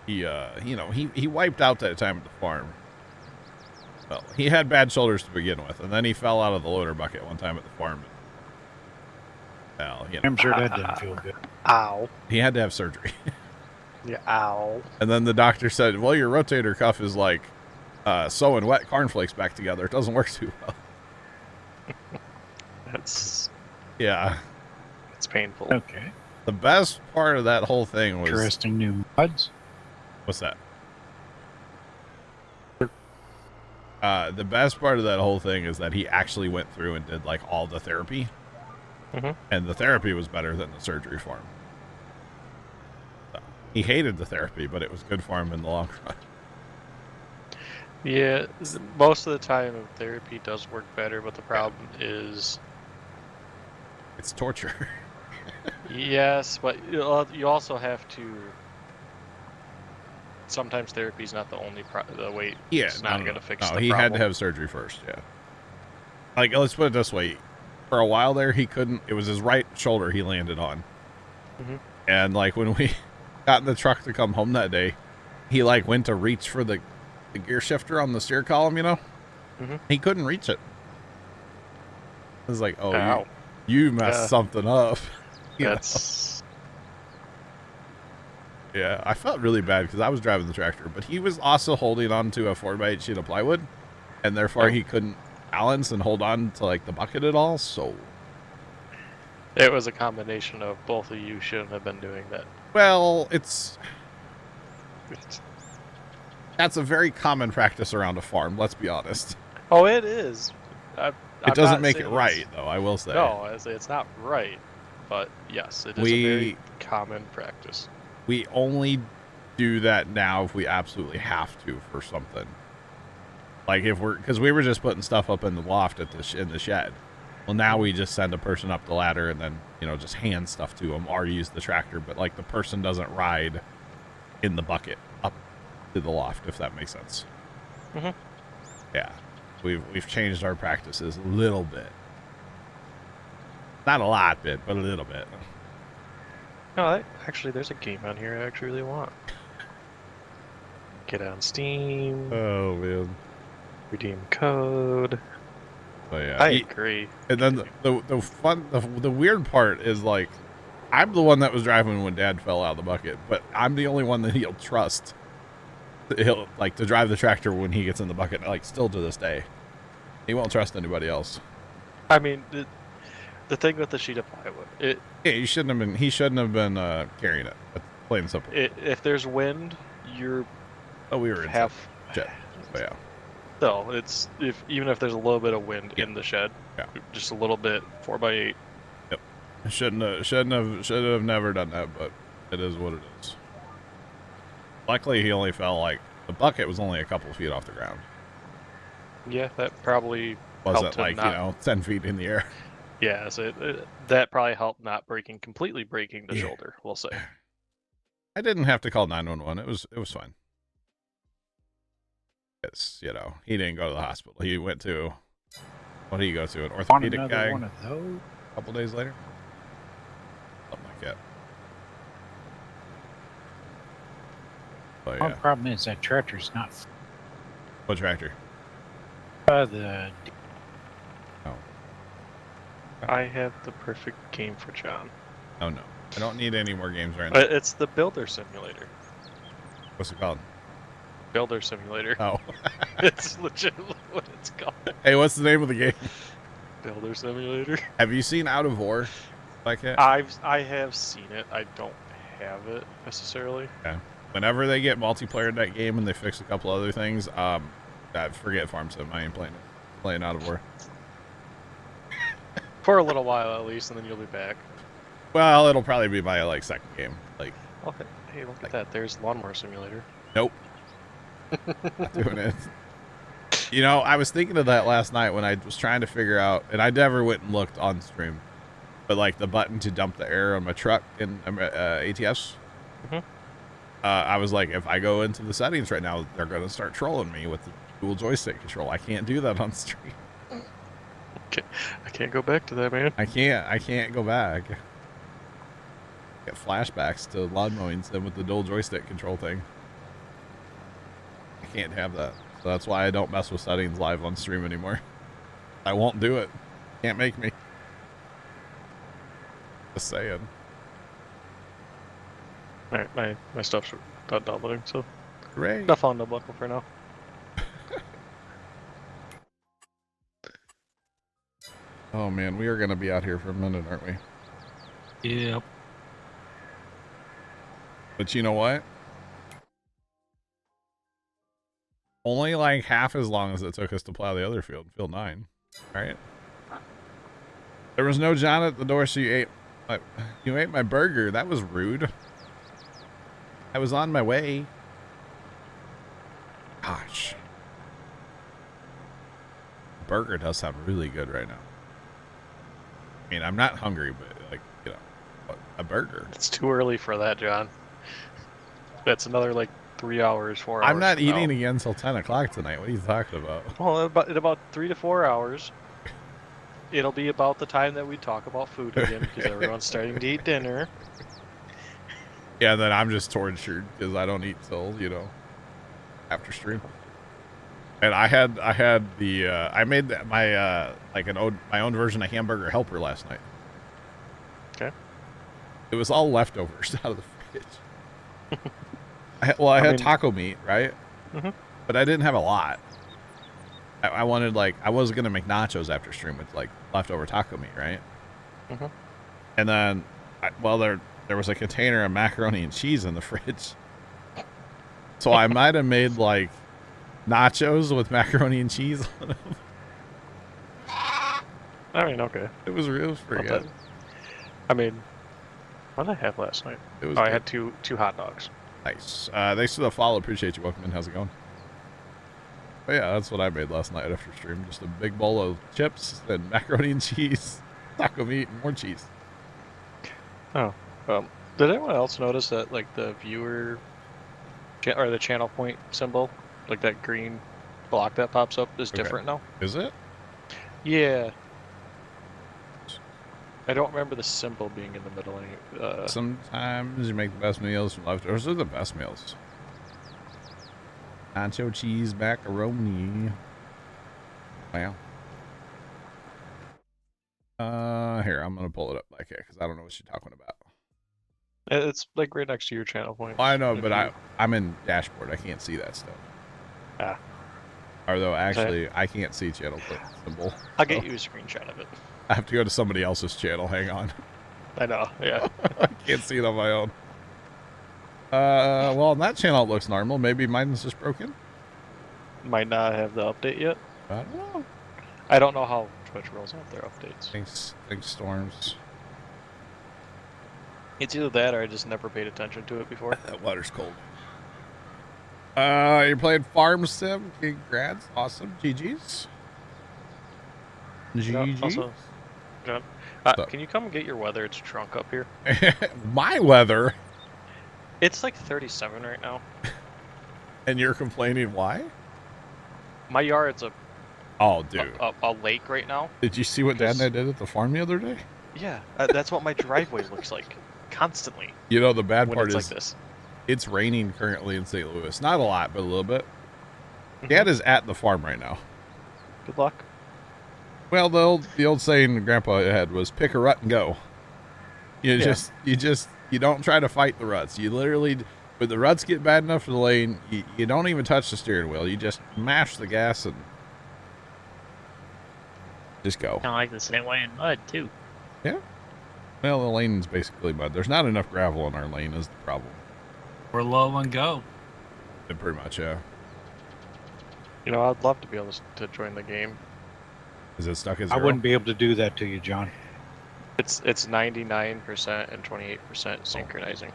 He wiped out that time at the farm. Well, he had bad shoulders to begin with, and then he fell out of the loader bucket one time at the farm. Well, I'm sure that didn't feel good. Ow. he had to have surgery. Yeah, ow. And then the doctor said, well, your rotator cuff is like sewing wet cornflakes back together. It doesn't work too well. That's painful. Okay. The best part of that whole thing was... Interesting new mods. What's that? The best part of that whole thing is that he actually went through and did all the therapy. Mm-hmm. And the therapy was better than the surgery for him. So, he hated the therapy, but it was good for him in the long run. Yeah, most of the time therapy does work better, but the problem is... It's torture. Yes, but you also have to... Sometimes therapy is not the only way. Yeah, it's not going to fix the problem. He had to have surgery first, yeah. Let's put it this way. For a while there, he couldn't... It was his right shoulder he landed on. Mm-hmm. And, when we got in the truck to come home that day, he, went to reach for the gear shifter on the steer column, Mm-hmm. He couldn't reach it. It was like, oh, Ow. you messed something up. You know? That's... Yeah, I felt really bad because I was driving the tractor, but he was also holding on to a 4x8 sheet of plywood, and therefore he couldn't balance and hold on to the bucket at all. So It was a combination of both of you shouldn't have been doing that. well, that's a very common practice around a farm. Let's be honest. Oh, it is. It doesn't make it right, though. I will say. No, I say it's not right, but yes, it is a very common practice. We only do that now if we absolutely have to for something. Because we were just putting stuff up in the loft in the shed. Well, now we just send a person up the ladder and then, just hand stuff to them or use the tractor. But the person doesn't ride in the bucket up to the loft, if that makes sense. Mm-hmm. Yeah. We've changed our practices a little bit. Not a lot, but a little bit. No, actually, there's a game on here I actually really want. Get on Steam. Oh, man. Redeem code. So, yeah. I agree. And then the weird part is I'm the one that was driving when Dad fell out of the bucket, but I'm the only one that he'll trust. He'll to drive the tractor when he gets in the bucket, still to this day. He won't trust anybody else. I mean, the thing with the sheet of plywood, Yeah, he shouldn't have been carrying it. That's plain and simple. if there's wind, you're Oh, we were in half. shed. So yeah. No, it's even if there's a little bit of wind in the shed, Yeah. just a little bit, 4x8. Yep. Should have never done that, but it is what it is. Luckily, he only fell like the bucket was only a couple feet off the ground. Yeah, that probably Wasn't helped him like not, 10 feet in the air. Yeah, so that probably helped not completely breaking the Yeah. shoulder. We'll say. I didn't have to call 911. It was fine. It's he didn't go to the hospital. He went to what did he go to? An orthopedic guy. One of those. A couple days later, something like that. But One yeah, problem is that tractor's not. what tractor? The Oh, I have the perfect game for John. oh no, I don't need any more games right now. It's the Builder Simulator. What's it called? Builder Simulator. Oh, It's legit what it's called. hey, what's the name of the game? Builder Simulator. Have you seen Out of War? Like it? I have seen it. I don't have it necessarily. Okay. Whenever they get multiplayer in that game and they fix a couple other things, forget Farm Sim. I ain't playing it. Playing Out of War. For a little while at least, and then you'll be back. Well, it'll probably be my second game. Like, Okay. Hey, look at that. There's Lawnmower Simulator. nope, not doing it. I was thinking of that last night when I was trying to figure out, and I never went and looked on stream, but like the button to dump the air on my truck in ATS. Mhm. I was like, if I go into the settings right now, they're going to start trolling me with the dual joystick control. I can't do that on stream. I can't go back to that, man. I can't go back. Get flashbacks to lawn mowing sim with the dual joystick control thing. I can't have that. So that's why I don't mess with settings live on stream anymore. I won't do it. Can't make me. Just saying. Alright, my stuff's done downloading, so Great. enough on the buckle for now. Oh man, we are going to be out here for a minute, aren't we? Yep. But you know what? Only like half as long as it took us to plow the other field, field 9. Right? There was no John at the door, so you ate my burger. That was rude. I was on my way. Gosh. Burger does sound really good right now. I mean, I'm not hungry, but a burger. It's too early for that, John. That's another 3 hours, 4 hours. I'm not from eating now. again until 10 o'clock tonight. What are you talking about? Well, in about 3 to 4 hours, it'll be about the time that we talk about food again because everyone's starting to eat dinner. Yeah, then I'm just tortured because I don't eat till, after stream. And I made my my own version of Hamburger Helper last night. Okay. It was all leftovers out of the fridge. I had taco meat, right? Mhm. But I didn't have a lot. I wanted I was gonna make nachos after stream with leftover taco meat, right? Mhm. And then, there was a container of macaroni and cheese in the fridge, so I might have made nachos with macaroni and cheese on them. I mean, okay. It was pretty Not good. bad. I mean, what did I have last night? It was I good. had two hot dogs. Nice. Thanks for the follow. Appreciate you. Welcome in. How's it going? But yeah, that's what I made last night after stream. Just a big bowl of chips and macaroni and cheese, taco meat, and more cheese. Oh, did anyone else notice that the viewer or the channel point symbol, that green block that pops up, is Okay. different now? Is it? Yeah. I don't remember the symbol being in the middle. Sometimes you make the best meals from leftovers. Those are the best meals. Nacho cheese macaroni. Wow. Here, I'm gonna pull it up because I don't know what you're talking about. It's right next to your channel point. I know, If but you- I'm in dashboard. I can't see that stuff. Ah. Although actually, I can't see channel symbol. I'll get you a screenshot of it. I have to go to somebody else's channel. Hang on. I know, yeah. I can't see it on my own. Well, on that channel it looks normal. Maybe mine's just broken. Might not have the update yet. I don't know. I don't know how Twitch rolls out their updates. Thanks, Storms. It's either that or I just never paid attention to it before. That water's cold. You're playing Farm Sim. Congrats. Awesome. GG's. GG's. Also, John, can you come and get your weather? It's drunk up here. My weather? It's like 37 right now. And you're complaining why? My yard's Oh, dude. a lake right now. Did you see what Dad and I did at the farm the other day? Yeah, that's what my driveway looks like. Constantly. You know, the bad when part it's is like this. it's raining currently in St. Louis. Not a lot, but a little bit. Dad is at the farm right now. Good luck. Well, the old saying Grandpa had was pick a rut and go. You don't try to fight the ruts. You literally, when the ruts get bad enough for the lane, you don't even touch the steering wheel. You just mash the gas and just go. Kind of like the same way in mud too. Yeah. Well, the lane's basically mud. There's not enough gravel in our lane is the problem. We're low and go. Yeah, pretty much, yeah. You know, I'd love to be able to join the game. Is it stuck as I zero? wouldn't be able to do that to you, John. It's 99% and 28% synchronizing.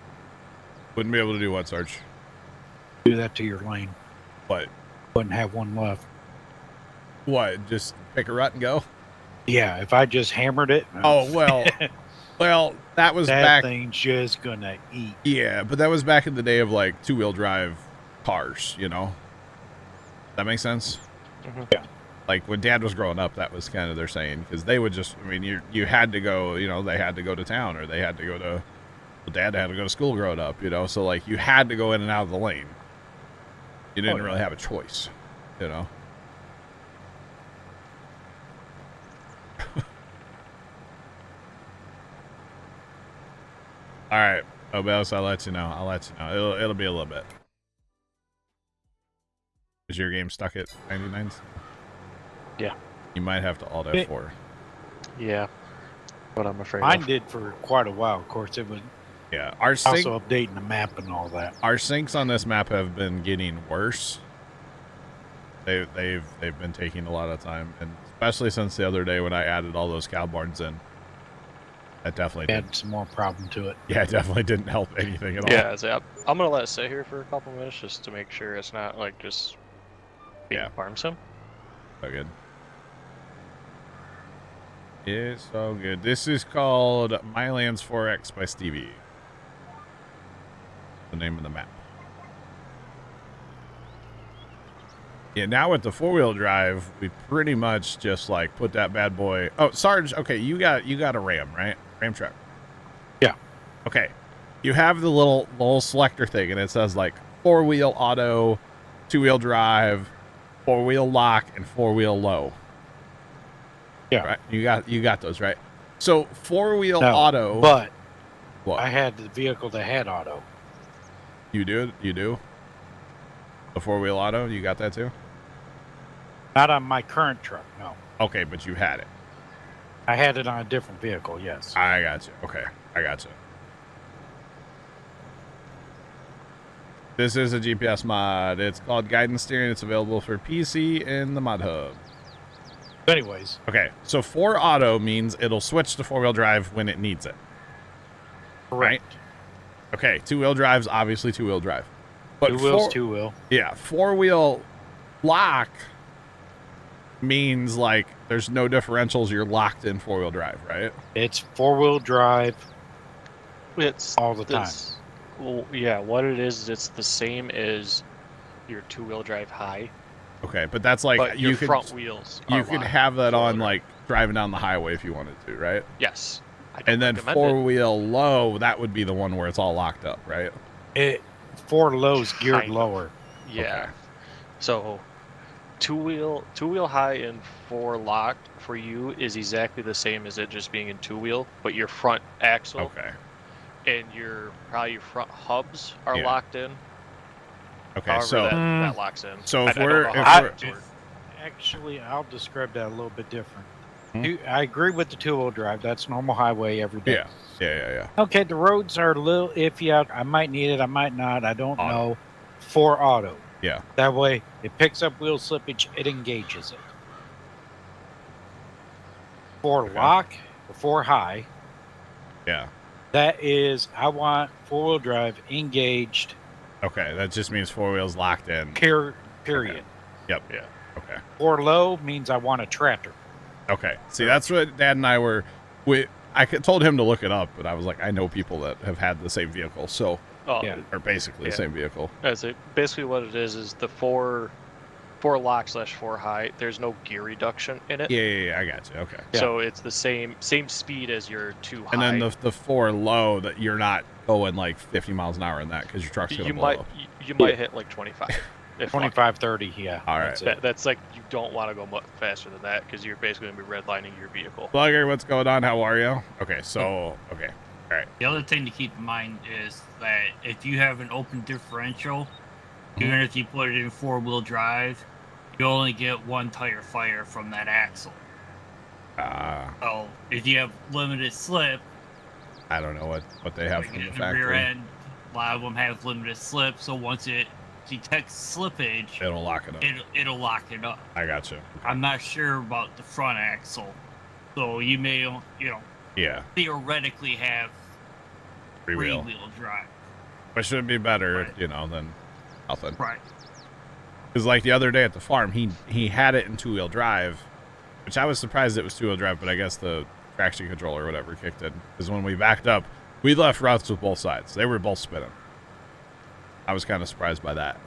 Wouldn't be able to do what, Sarge? Do that to your lane. What? Wouldn't have one left. What? Just pick a rut and go? Yeah, if I just hammered it. Oh, well, that was that back. thing's just gonna eat. Yeah, but that was back in the day of like two-wheel drive cars, you know? That makes sense? Mm-hmm. Yeah. Like when Dad was growing up, that was kind of their saying, because they would just, I mean, you had to go, you know, they had to go to town, or they had to go to, well, Dad had to go to school growing up, you know, so like you had to go in and out of the lane. You didn't really have a choice, you know? All right, Obels, I'll let you know. It'll be a little bit. Is your game stuck at 99s? Yeah. You might have to alt F4. Yeah. What I'm afraid Mine of. did for quite a while. Of course, it was Yeah, our also updating the map and all that. Our syncs on this map have been getting worse. They've been taking a lot of time, and especially since the other day when I added all those cow barns in. That definitely Add some more problem to it. Yeah, it definitely didn't help anything at all. Yeah, so I'm gonna let it sit here for a couple minutes just to make sure it's not like just being farm sim. So good. It's so good. This is called Mylands 4X by Stevie. The name of the map. Yeah, now with the four-wheel drive, we pretty much just like put that bad boy. Oh, Sarge, okay, you got a Ram, right? Ram truck. Yeah. Okay. You have the little selector thing, and it says like four-wheel auto, two-wheel drive, four-wheel lock, and four-wheel low. Yeah. Right. You got those, right? So four-wheel auto. But what? I had the vehicle that had auto. You do? The four-wheel auto, you got that too? Not on my current truck, no. Okay, but you had it. I had it on a different vehicle, yes. I got you. Okay, I got you. This is a GPS mod. It's called Guidance Steering. It's available for PC in the Mod Hub. Anyways. Okay, so 4 auto means it'll switch to four-wheel drive when it needs it. Right. Okay, two-wheel drive's obviously two-wheel drive. But two wheels, two-wheel. Yeah, four-wheel lock means like there's no differentials. You're locked in four-wheel drive, right? It's four-wheel drive. It's all the time. Well, yeah, what it is, it's the same as your two-wheel drive high. Okay, but that's like but your front wheels. You could have that on like driving down the highway if you wanted to, right? Yes. And then four-wheel low, that would be the one where it's all locked up, right? Four lows geared lower. Yeah. Okay. So two-wheel high and four locked for you is exactly the same as it just being in two-wheel, but your front axle and your front hubs are locked in. Okay, However so that locks in. So Actually, I'll describe that a little bit different. Hmm? I agree with the two-wheel drive. That's normal highway every day. Yeah. Okay, the roads are a little iffy out. I might need it. I might not. I don't Auto. know. For auto. Yeah. That way, it picks up wheel slippage. It engages it. For lock or for high, Yeah. that is, I want four-wheel drive engaged. Okay, that just means four wheels locked in. Period. Okay. Yep. Yeah. Okay. For low means I want a tractor. Okay. See, that's what Dad and I were. Told him to look it up, but I was like, I know people that have had the same vehicle, so Yeah. or basically the same vehicle. Basically what it is the four lock / four high. There's no gear reduction in it. Yeah. I got you. Okay. So it's the same speed as your two high. And then the four low, that you're not going like 50 miles an hour in that because your truck's gonna blow up. You might hit like 25. If 25, 30, yeah. All right. That's like, you don't want to go much faster than that because you're basically going to be redlining your vehicle. Slugger, what's going on? How are you? Okay, so okay. All right. The other thing to keep in mind is that if you have an open differential, even if you put it in four-wheel drive, you only get one tire fire from that axle. So if you have limited slip, I don't know what they have like from the in factory. rear end, a lot of them have limited slip. So once it detects slippage, It'll lock it up. It'll lock it up. I got you. I'm not sure about the front axle, so you may, Yeah. theoretically have Three-wheel. three-wheel drive. But should be better, Right. than nothing. Right. Because like the other day at the farm, he had it in two-wheel drive, which I was surprised it was two-wheel drive, but I guess the traction control or whatever kicked in. Because when we backed up, we left routes with both sides. They were both spinning. I was kind of surprised by that.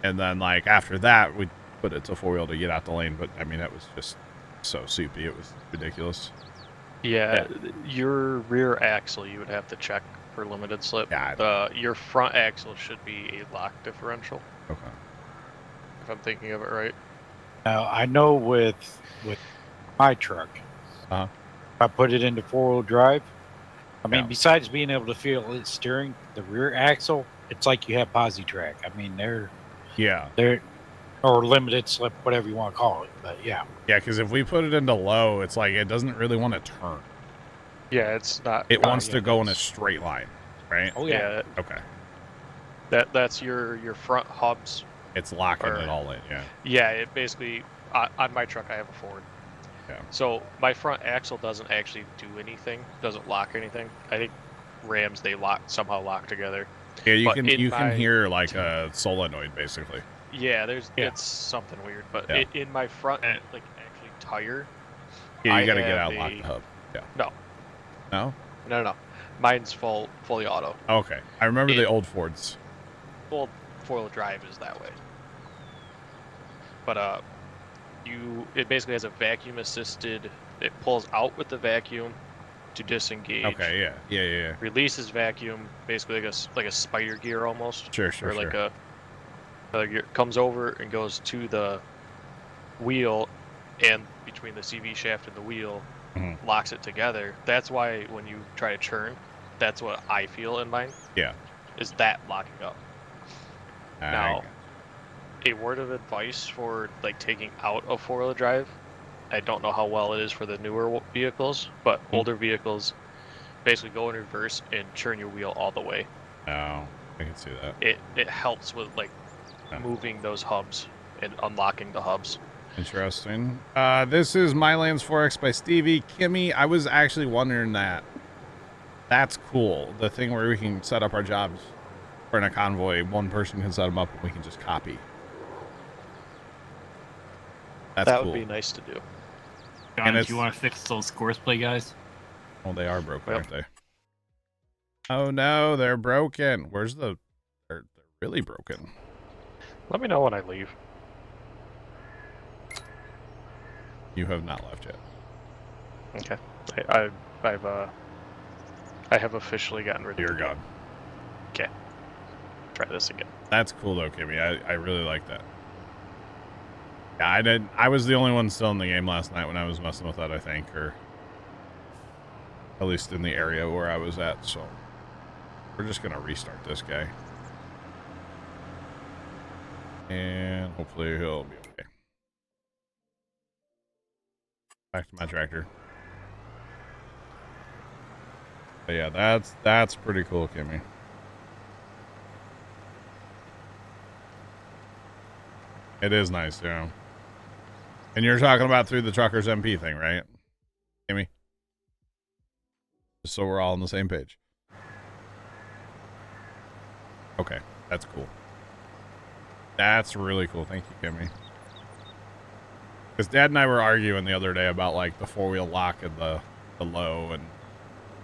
And then like after that, we put it to four-wheel to get out the lane, but I mean, that was just so soupy. It was ridiculous. Yeah, your rear axle you would have to check for limited slip. Yeah, Your front axle should be a lock differential. Okay. If I'm thinking of it right. Now, I know with my truck, Uh-huh. if I put it into four-wheel drive, I mean, Yeah. besides being able to feel its steering, the rear axle, it's like you have posi track. I mean, they're or limited slip, whatever you want to call it. But yeah. Yeah, because if we put it into low, it's like it doesn't really want to turn. Yeah, it's not. It wants to go in a straight line, right? Oh yeah. Okay. That's your front hubs. It's locking it all in. Yeah. Yeah, it basically on my truck I have a Ford. Yeah. So my front axle doesn't actually do anything. Doesn't lock anything. I think Rams they somehow lock together. Yeah, you But can in can my- hear like a solenoid basically. Yeah, it's something weird. But Yeah. in my front like actually tire. Yeah, you I got to get have out and lock the hub. Yeah. No. No? No. Mine's fully auto. Okay. I remember the old Fords. Full four-wheel drive is that way. But it basically has a vacuum assisted. It pulls out with the vacuum to disengage. Okay. Yeah. Releases vacuum, basically like a spider gear almost. Sure. Or like a gear comes over and goes to the wheel, and between the CV shaft and the wheel, locks it together. That's why when you try to churn, that's what I feel in mine. Yeah. Is that locking up? I Now, a word of advice for like taking out a four-wheel drive. I don't know how well it is for the newer vehicles, but older vehicles basically go in reverse and churn your wheel all the way. Oh, I can see that. It helps with like moving those hubs and unlocking the hubs. Interesting. This is My Lands 4X by Stevie. Kimmy, I was actually wondering that. That's cool. The thing where we can set up our jobs or in a convoy, one person can set them up and we can just copy. That's that cool. would be nice to do. John, do you want to fix those courseplay guys? Well, they are broken, aren't they? Oh no, they're broken. Where's the... They're really broken. Let me know when I leave. You have not left yet. Okay. I have officially gotten rid of You're gone. Okay. Try this again. That's cool though, Kimmy. I really like that. Yeah, I was the only one still in the game last night when I was messing with that, I think, or at least in the area where I was at. So we're just gonna restart this guy, and hopefully he'll be okay. Back to my tractor. But yeah, that's pretty cool, Kimmy. It is nice, yeah. And you're talking about through the Truckers MP thing, right, Kimmy? Just so we're all on the same page. Okay, that's cool. That's really cool. Thank you, Kimmy. Because Dad and I were arguing the other day about like the 4-wheel lock and the low, and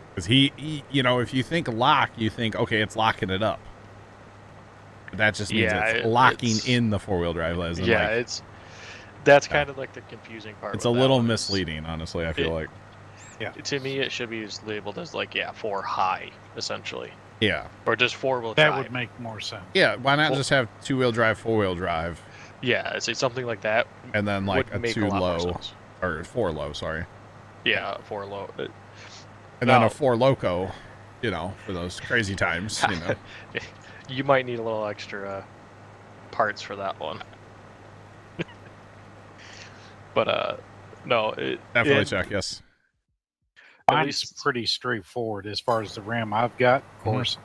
because he, you know, if you think lock, you think okay, it's locking it up. But that just means it's locking in the 4-wheel drive. As in, yeah, like, that's kind of like the confusing part. It's a little misleading, honestly. I feel like. Yeah. To me, it should be labeled as like 4 high, essentially. Yeah. Or just 4-wheel drive. That would make more sense. Yeah. Why not just have 2-wheel drive, 4-wheel drive? Yeah, it's something like that. And then like a 2 low, or 4 low. Sorry. Yeah, 4 low. And then a 4 loco, you know, for those crazy times. You know. You might need a little extra parts for that one. But no, definitely check. Yes. Mine's pretty straightforward as far as the RAM I've got, of course.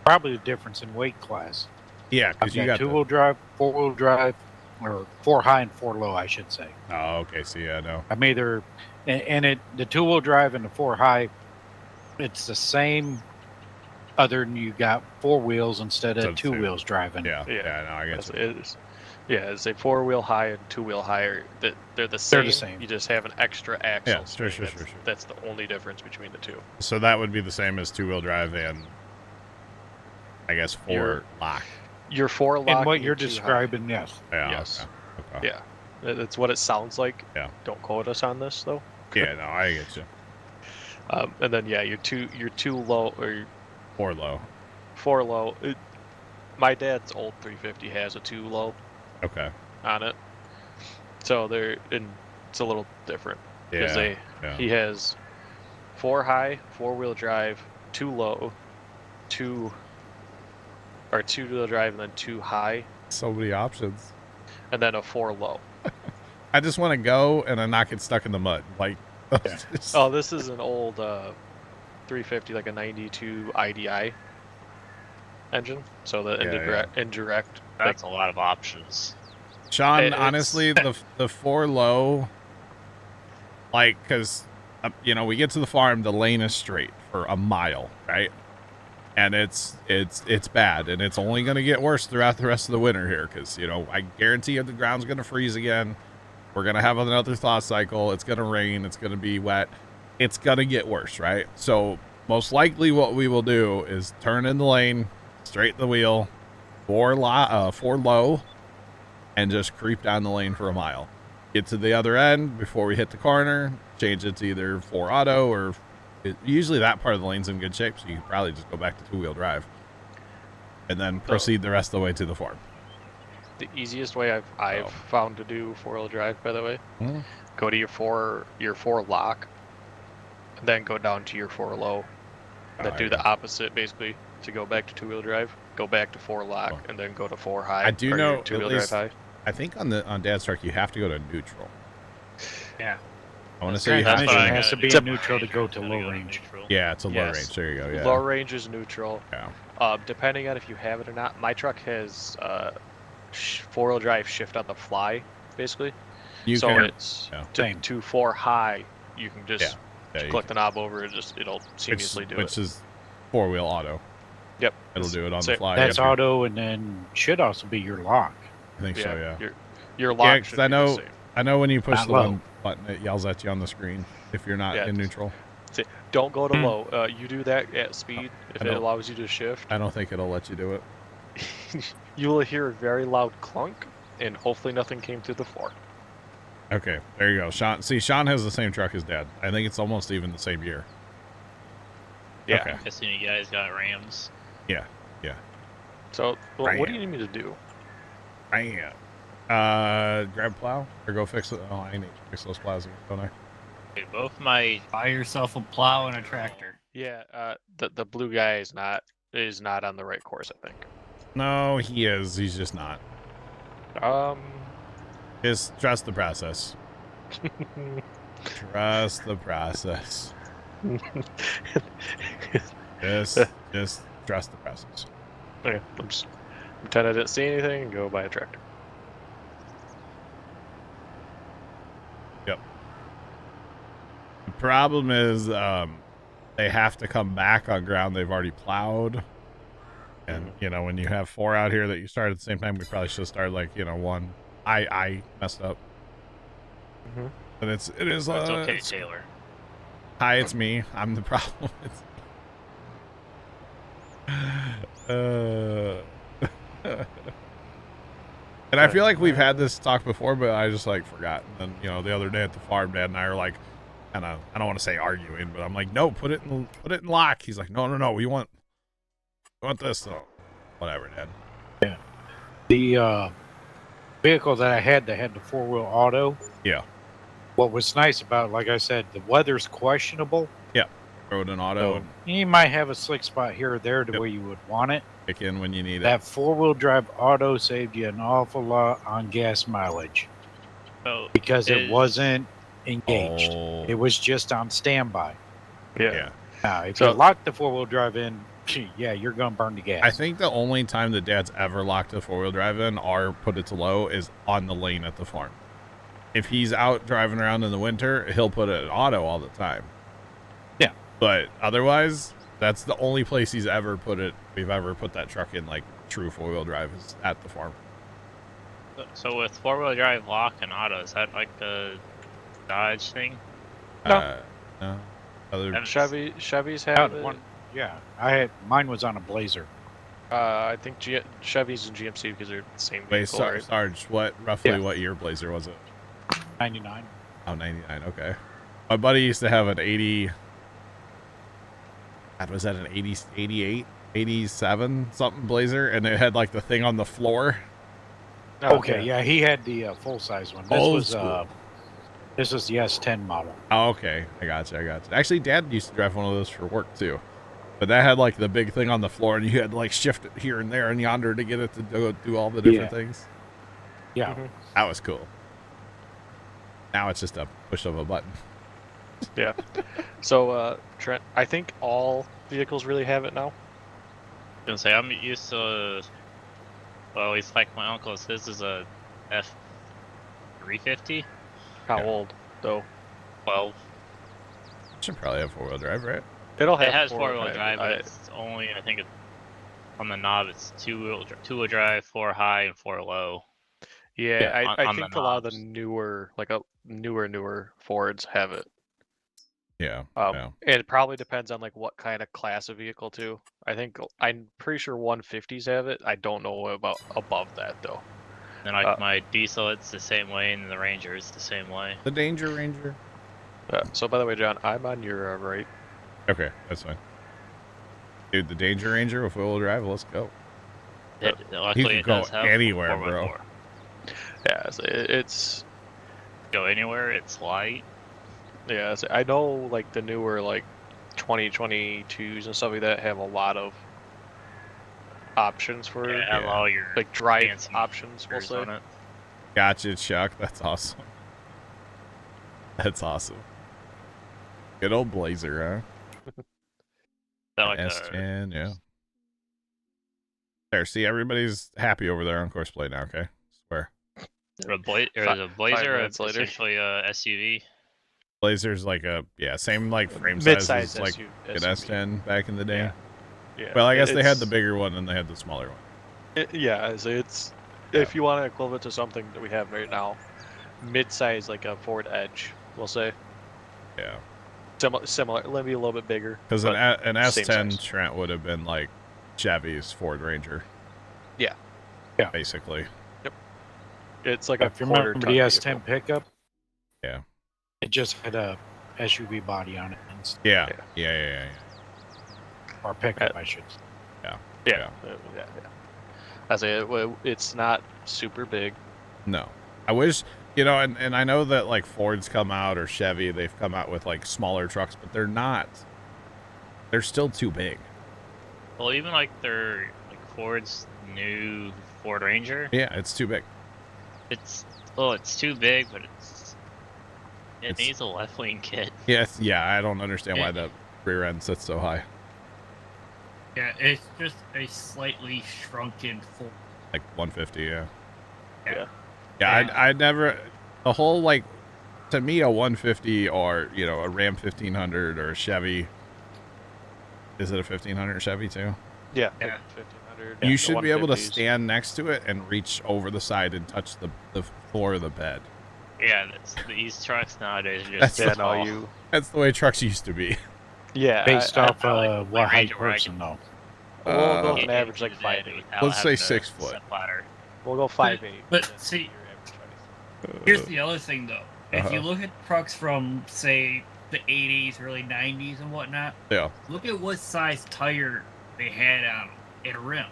Probably the difference in weight class. Yeah, because you got 2-wheel drive, 4-wheel drive, or 4 high and 4 low, I should say. Oh, okay. See, I know. I'm either, and the 2-wheel drive and the 4 high, it's the same, other than you got 4 wheels instead of 2 wheels driving. Yeah, no, I guess it's a 4-wheel high and 2-wheel higher. They're the same. They're the same. You just have an extra axle. Yeah, sure. That's the only difference between the two. So that would be the same as 2-wheel drive and, I guess, 4 lock. Your 4 lock. And what you're describing, yes. Yeah, yes. Okay. Yeah. That's what it sounds like. Yeah. Don't quote us on this, though. Yeah, no, I get you. And then, yeah, your two low, or 4 low. 4 low. My dad's old 350 has a 2 low. Okay. On it. So it's a little different. Yeah. He has 4 high, 4-wheel drive, 2 low, 2-wheel drive, and then 2 high. So many options. And then a 4 low. I just want to go and then not get stuck in the mud. Like, oh, this is an old 350, like a 92 IDI engine. So the indirect. That's a lot of options. Sean, honestly, the 4 low, like, because, you know, we get to the farm, the lane is straight for a mile, right? And it's bad, and it's only going to get worse throughout the rest of the winter here, because, you know, I guarantee you the ground's going to freeze again. We're going to have another thaw cycle. It's going to rain. It's going to be wet. It's going to get worse, right? So most likely what we will do is turn in the lane, straighten the wheel, 4 low, and just creep down the lane for a mile. Get to the other end before we hit the corner, change it to either 4 auto or usually that part of the lane's in good shape, so you can probably just go back to 2-wheel drive and then proceed the rest of the way to the farm. The easiest way I've found to do 4-wheel drive, by the way, go to your 4 lock, and then go down to your 4 low, and then do the opposite, basically, to go back to 2-wheel drive. Go back to 4 lock, and then go to 4 high. I do know 2-wheel drive high. I think on Dad's truck you have to go to neutral. Yeah. I want to say it has to be a neutral to go to low range. Yeah, it's a low range. There you go. Yeah. Low range is neutral. Yeah. Depending on if you have it or not. My truck has 4-wheel drive shift on the fly, basically. It's to 4 high. You can just click the knob over and it'll seamlessly do it. Which is 4-wheel auto. Yep. It'll do it on the fly. That's auto, and then should also be your lock. I think so. Yeah. Your lock should be the same. I know when you push the one button, it yells at you on the screen if you're not in neutral. Don't go to low. You do that at speed if it allows you to shift. I don't think it'll let you do it. You will hear a very loud clunk, and hopefully nothing came through the floor. Okay, there you go. Sean has the same truck as Dad. I think it's almost even the same year. Yeah. Okay. Guessing you guys got Rams. Yeah. So, what do you need me to do? Grab plow or go fix it. Oh, I need to fix those plows, don't I? Dude, both buy yourself a plow and a tractor. Yeah, the blue guy is not on the right course, I think. No, he is. He's just not. Um, Just trust the process. Trust the process. Just trust the process. Okay, I'm just pretend I didn't see anything and go buy a tractor. Yep. The problem is they have to come back on ground they've already plowed. And, you know, when you have 4 out here that you start at the same time, we probably should have started, like, you know, 1. I messed up. Mm-hmm. But it is, It's okay, Taylor. Hi, it's me. I'm the problem. And I feel like we've had this talk before, but I just, like, forgot. And then, you know, the other day at the farm, Dad and I are, like, kind of, I don't want to say arguing, but I'm like, no, put it in lock. He's like, no, we want this, so whatever, Dad. Yeah. The vehicle that I had that had the 4-wheel auto. Yeah. What was nice about, like I said, the weather's questionable. Yeah. Throw it in auto. So you might have a slick spot here or there to where you would want it. Kick in when you need it. That 4-wheel drive auto saved you an awful lot on gas mileage. So because it wasn't engaged. Oh. It was just on standby. Yeah. Now, if you lock the 4-wheel drive in, yeah, you're going to burn the gas. I think the only time that Dad's ever locked a 4-wheel drive in or put it to low is on the lane at the farm. If he's out driving around in the winter, he'll put it in auto all the time. Yeah. But otherwise, that's the only place we've ever put that truck in, like, true 4-wheel drive is at the farm. So with 4-wheel drive lock and auto, is that like the Dodge thing? No. No. Other Chevys have it. Yeah, mine was on a Blazer. I think Chevys and GMC because they're the same vehicle. Wait, right? Sarge, what year Blazer was it? 99. Oh, 99, okay. My buddy used to have an 80... God, was that an 80, 88, 87 something Blazer? And it had, like, the thing on the floor. Okay, yeah, he had the full-size one. This was the S10 model. Oh, okay. I gotcha. Actually, Dad used to drive one of those for work, too. But that had, like, the big thing on the floor, and you had to, like, shift it here and there and yonder to get it to do all the different things. Yeah. Mm-hmm. That was cool. Now it's just a push of a button. Yeah. So, Trent, I think all vehicles really have it now. I was gonna say, I'm used to, well, at least like my uncle's, his is a F350. How old, though? 12. Should probably have 4-wheel drive, right? It has 4-wheel drive, but it's only, I think, on the knob, it's 2-wheel drive, 4 high, and 4 low. Yeah, I on think the a lot of the knobs. newer Fords have it. Yeah. And it probably depends on like what kind of class of vehicle too. I'm pretty sure 150s have it. I don't know about above that though. And like my diesel, it's the same way, and the Ranger is the same way. The Danger Ranger. So by the way, John, I'm on your right. Okay, that's fine. Dude, the Danger Ranger with 4-wheel drive, let's go. Luckily, you can go anywhere, bro. Yeah, so it's go anywhere. It's light. Yeah, so I know like the newer like 2022s and stuff like that have a lot of options for all your like drive options. We'll say. On it. Gotcha, Chuck. That's awesome. That's awesome. Good old Blazer, huh? Like S10, yeah. There, see, everybody's happy over there on Courseplay now, okay? Swear. The Blazer is essentially a SUV. Blazer's like same like frame size as like an S10 back in the day. Yeah. Well, I guess they had the bigger one and they had the smaller one. It's if you want to equivalent to something that we have right now, mid-size like a Ford Edge, we'll say. Yeah. Similar, maybe a little bit bigger. Because an S10 Trent would have been like Chevy's Ford Ranger. Yeah. Basically. Yep. It's like if you remember the S10 pickup. Yeah. It just had a SUV body on it. Yeah. Or pickup, I should say. Yeah. I say it's not super big. No. I wish, and I know that like Ford's come out or Chevy, they've come out with like smaller trucks, but they're not. They're still too big. Well, even like Ford's new Ford Ranger. Yeah, it's too big. It's too big, but It needs a left wing kit. Yes, yeah, I don't understand why the rear end sits so high. Yeah, it's just a slightly shrunken full. Like 150, yeah. Yeah. I never, the whole, like, to me, a 150 or, you know, a Ram 1500 or a Chevy. Is it a 1500 Chevy too? Yeah. 1500. You should be able to stand next to it and reach over the side and touch the floor of the bed. Yeah, these trucks nowadays are just That's the way trucks used to be. Yeah. Based off what height Ranger person, though. We'll go with an average like 5'8". Let's say 6 foot. We'll go 5'8". But see, here's the other thing though. If you look at trucks from say the 80s, early 90s, and whatnot, look at what size tire they had on them and rim.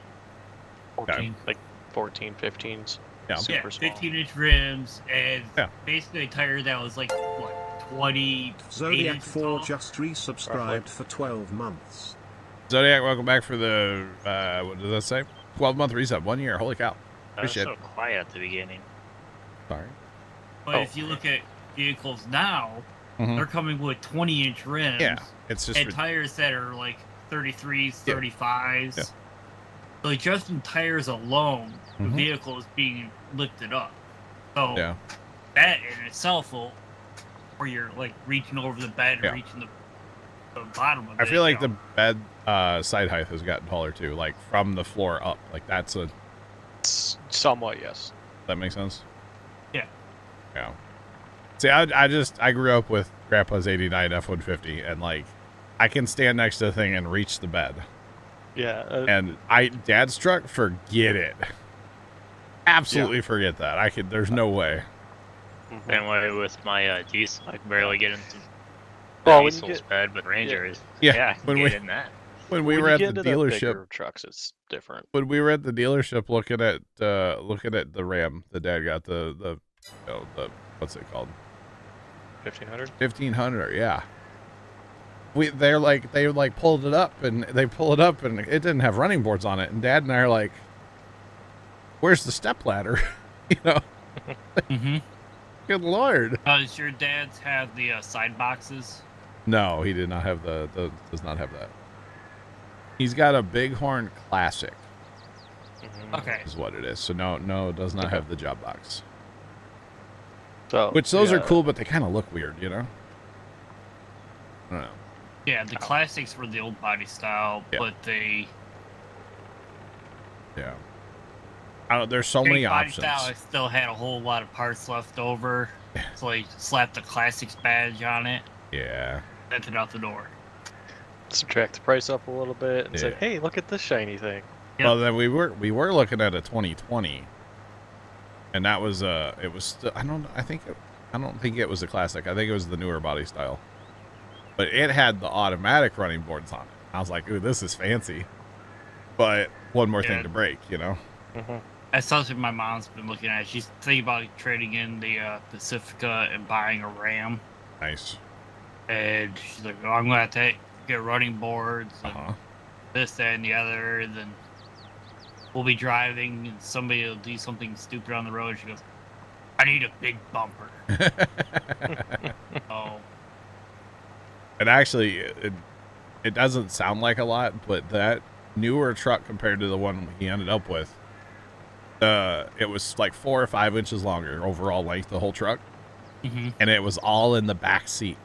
14, like 14, 15s. Yeah, super small. 15-inch rims, and basically a tire that was like what 20. Zodiac 4 just resubscribed for 12 months. Zodiac, welcome back for the what does that say? 12-month reset, 1 year. Holy cow! That was so quiet at the beginning. Sorry. But if you look at vehicles now, they're coming with 20-inch rims. Yeah, it's just and tires that are like 33s, 35s. Yeah. So just in tires alone, the vehicle is being lifted up. So that in itself will, where you're like reaching over the bed, and reaching the bottom of it. I feel like the bed side height has gotten taller too, like from the floor up. Like that's a somewhat, yes. That makes sense. Yeah. Yeah. See, I grew up with Grandpa's '89 F-150, and like I can stand next to the thing and reach the bed. Yeah. And Dad's truck, forget it. Absolutely forget that. There's no way. Same way with my diesel. I can barely get into diesel's bed, but Ranger is. Yeah, I can get in that. When we were at the dealership, trucks, it's different. When we were at the dealership looking at the Ram, the Dad got the what's it called? 1500. 1500, yeah. They pulled it up and it didn't have running boards on it, and Dad and I are like, "Where's the step ladder?" You know. Good Lord. Does your dad's have the side boxes? No, he did not have does not have that. He's got a Bighorn Classic. Okay. Is what it is. So no, it does not have the job box. So which those are cool, but they kind of look weird, you know. I don't know. Yeah, the classics were the old body style, but they. Yeah. I don't. There's so many options. Body style, I still had a whole lot of parts left over, so I slapped the classics badge on it. Yeah. Sent it out the door. Subtract the price up a little bit and say, "Hey, look at this shiny thing." Yep. Well, then we were looking at a 2020, and that was it was still, I don't think it was a classic. I think it was the newer body style, but it had the automatic running boards on it. I was like, "Ooh, this is fancy," but one more thing to break, you know. That's something my mom's been looking at. She's thinking about trading in the Pacifica and buying a Ram. Nice. And she's like, "Oh, I'm gonna have to get running boards and this, that, and the other." And then we'll be driving, and somebody will do something stupid on the road. She goes, "I need a big bumper." Oh. And actually, it doesn't sound like a lot, but that newer truck compared to the one he ended up with, it was like 4 or 5 inches longer overall length, the whole truck, and it was all in the back seat.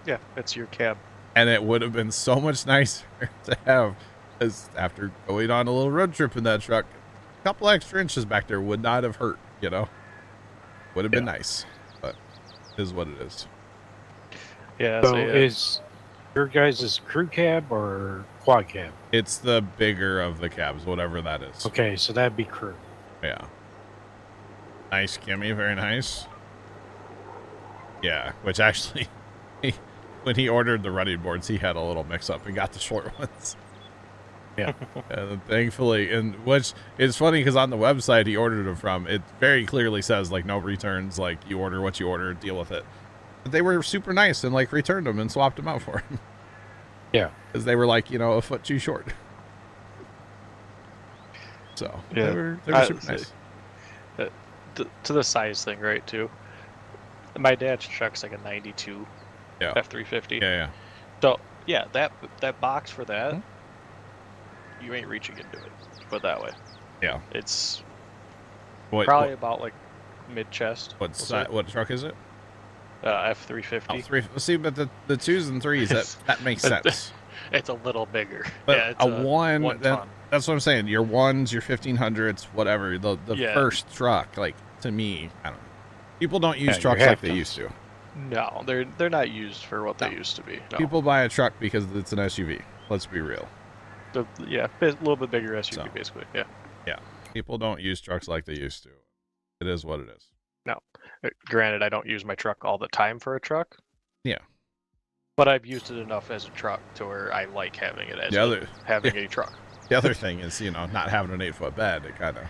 Yeah, it's your cab. And it would have been so much nicer to have, as after going on a little road trip in that truck, a couple extra inches back there would not have hurt, you know. Would have been nice, but it is what it is. Yeah. So is your guys' crew cab or quad cab? It's the bigger of the cabs, whatever that is. Okay, so that'd be crew. Yeah. Nice, Kimmy. Very nice. Yeah, which actually, when he ordered the running boards, he had a little mix-up and got the short ones. Yeah. And thankfully, and which is funny because on the website he ordered them from, it very clearly says, like, no returns, like, you order what you order, deal with it. But they were super nice and, like, returned them and swapped them out for him. Yeah. Because they were, like, you know, a foot too short. So, yeah. they were super nice. To the size thing, right, too. My dad's truck's like a 92 F350. Yeah. So yeah, that box for that, you ain't reaching into it. Put it that way. Yeah. It's Probably about like mid chest. What truck is it? F350. Oh, see, but the 2s and 3s that makes sense. It's a little bigger. But yeah, it's a one ton. that's what I'm saying. Your 1s, your 1500s, whatever. The first truck, like to me, I don't know. People don't use trucks like they used to. No, they're not used for what they used to be. No. People buy a truck because it's an SUV. Let's be real. A little bit bigger SUV, basically. Yeah. Yeah. People don't use trucks like they used to. It is what it is. No. Granted, I don't use my truck all the time for a truck. Yeah. But I've used it enough as a truck to where I like having it as having a truck. The other thing is, not having an 8-foot bed. It kind of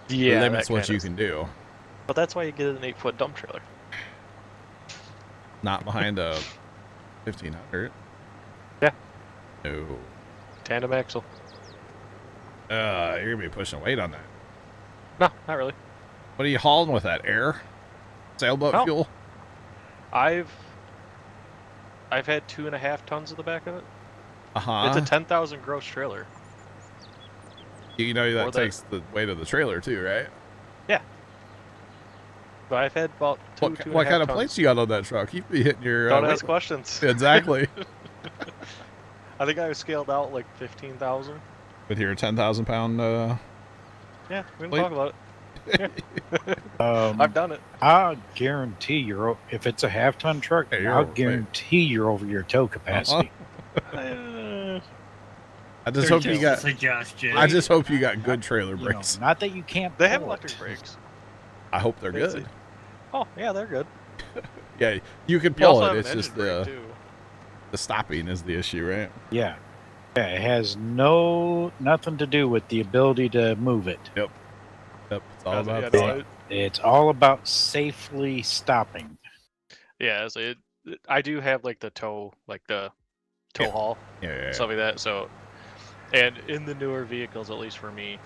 Yeah, limits what you can do. But that's why you get an 8-foot dump trailer. Not behind a 1500. Yeah. No. Tandem axle. You're gonna be pushing weight on that. No, not really. What are you hauling with that? Air? Sailboat fuel? I've had 2.5 tons of the back of it. Uh-huh. It's a 10,000 gross trailer. You know that takes the weight of the trailer too, right? Yeah. But I've had about what kind of plates you got on that truck? You'd be hitting your... Don't ask questions. Exactly. I think I was scaled out like 15,000. With your 10,000 pound... Yeah, we can talk about it. Yeah. I've done it. I guarantee if it's a half-ton truck, I'll guarantee you're over your tow capacity. I just hope you got. Suggestion. I just hope you got good trailer brakes. Not that you can't. They have electric brakes. I hope they're good. Oh yeah, they're good. Yeah, you can pull it. It's just the stopping is the issue, right? Yeah. Yeah, it has nothing to do with the ability to move it. Yep. It's all about that. It's all about safely stopping. Yeah, so I do have like the tow haul, stuff like that. So, and in the newer vehicles, at least for me,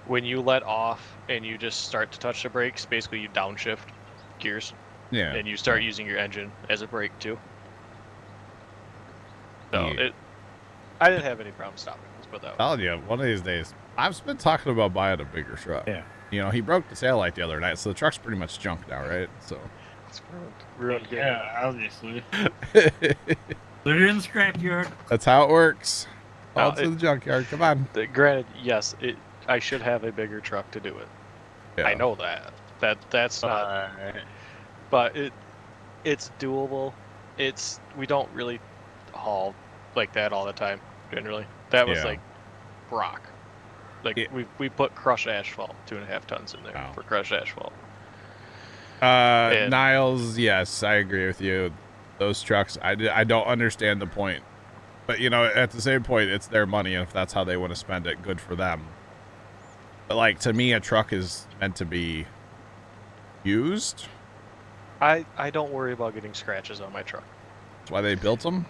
when you let off and you just start to touch the brakes, basically you downshift gears. Yeah. And you start using your engine as a brake too. So I didn't have any problem stopping. Let's put that. Telling you, one of these days, I've been talking about buying a bigger truck. Yeah. He broke the tail light the other night, so the truck's pretty much junk now, right? So. It's ruined. Yeah, obviously. Put it in the scrapyard. That's how it works. Oh, it's in the junkyard. Come on. Granted, yes, I should have a bigger truck to do it. Yeah. I know that. That's not. But it's doable. We don't really haul like that all the time. Generally, that was like rock. Like we put crushed asphalt, 2.5 tons in there for crushed asphalt. Niles, yes, I agree with you. Those trucks, I don't understand the point. But, at the same point, it's their money, and if that's how they want to spend it, good for them. But, like, to me, a truck is meant to be used. I don't worry about getting scratches on my truck. That's why they built them.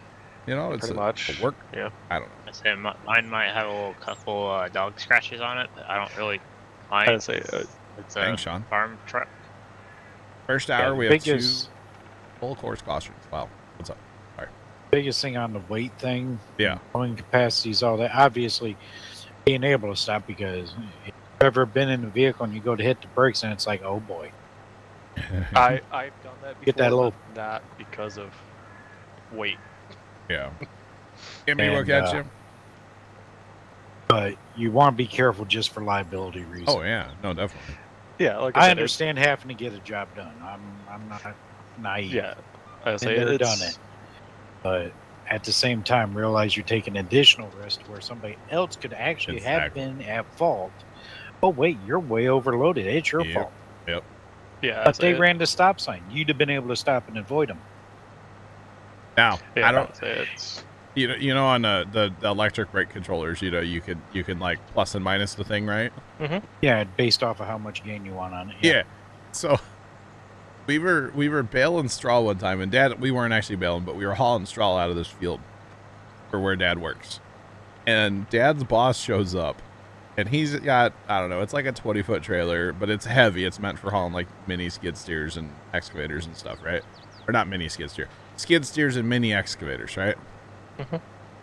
It's pretty much work. Yeah. I don't know. I say mine might have a couple dog scratches on it, but I don't really mind. I'd say it's thanks, Sean. Farm truck. First hour, we have 2 full course cautions. Wow. What's up? All right. Biggest thing on the weight thing. Yeah. Towing capacities, all that. Obviously, being able to stop, because if you've ever been in a vehicle and you go to hit the brakes and it's like, oh boy. I've done that before. Get that little. Not because of weight. Yeah. Give me a look at you. But you want to be careful just for liability reasons. Oh, yeah. No, definitely. Yeah, like I understand having to get a job done. I'm not naive. Yeah, I say never done it. But at the same time, realize you're taking additional risk where somebody else could actually have been at fault. Oh wait, you're way overloaded. It's your fault. Yep. Yeah. But they ran the stop sign. You'd have been able to stop and avoid them. Now, yeah, I don't. On the electric brake controllers, you can like plus and minus the thing, right? Mm-hmm. Yeah, based off of how much gain you want on it. Yeah. So we were baling straw one time, and we weren't actually baling, but we were hauling straw out of this field for where Dad works. And Dad's boss shows up, And he's got, I don't know, it's like a 20-foot trailer, but it's heavy. It's meant for hauling like mini skid steers and excavators and stuff, right? Or not mini skid steers and mini excavators, right? Mhm.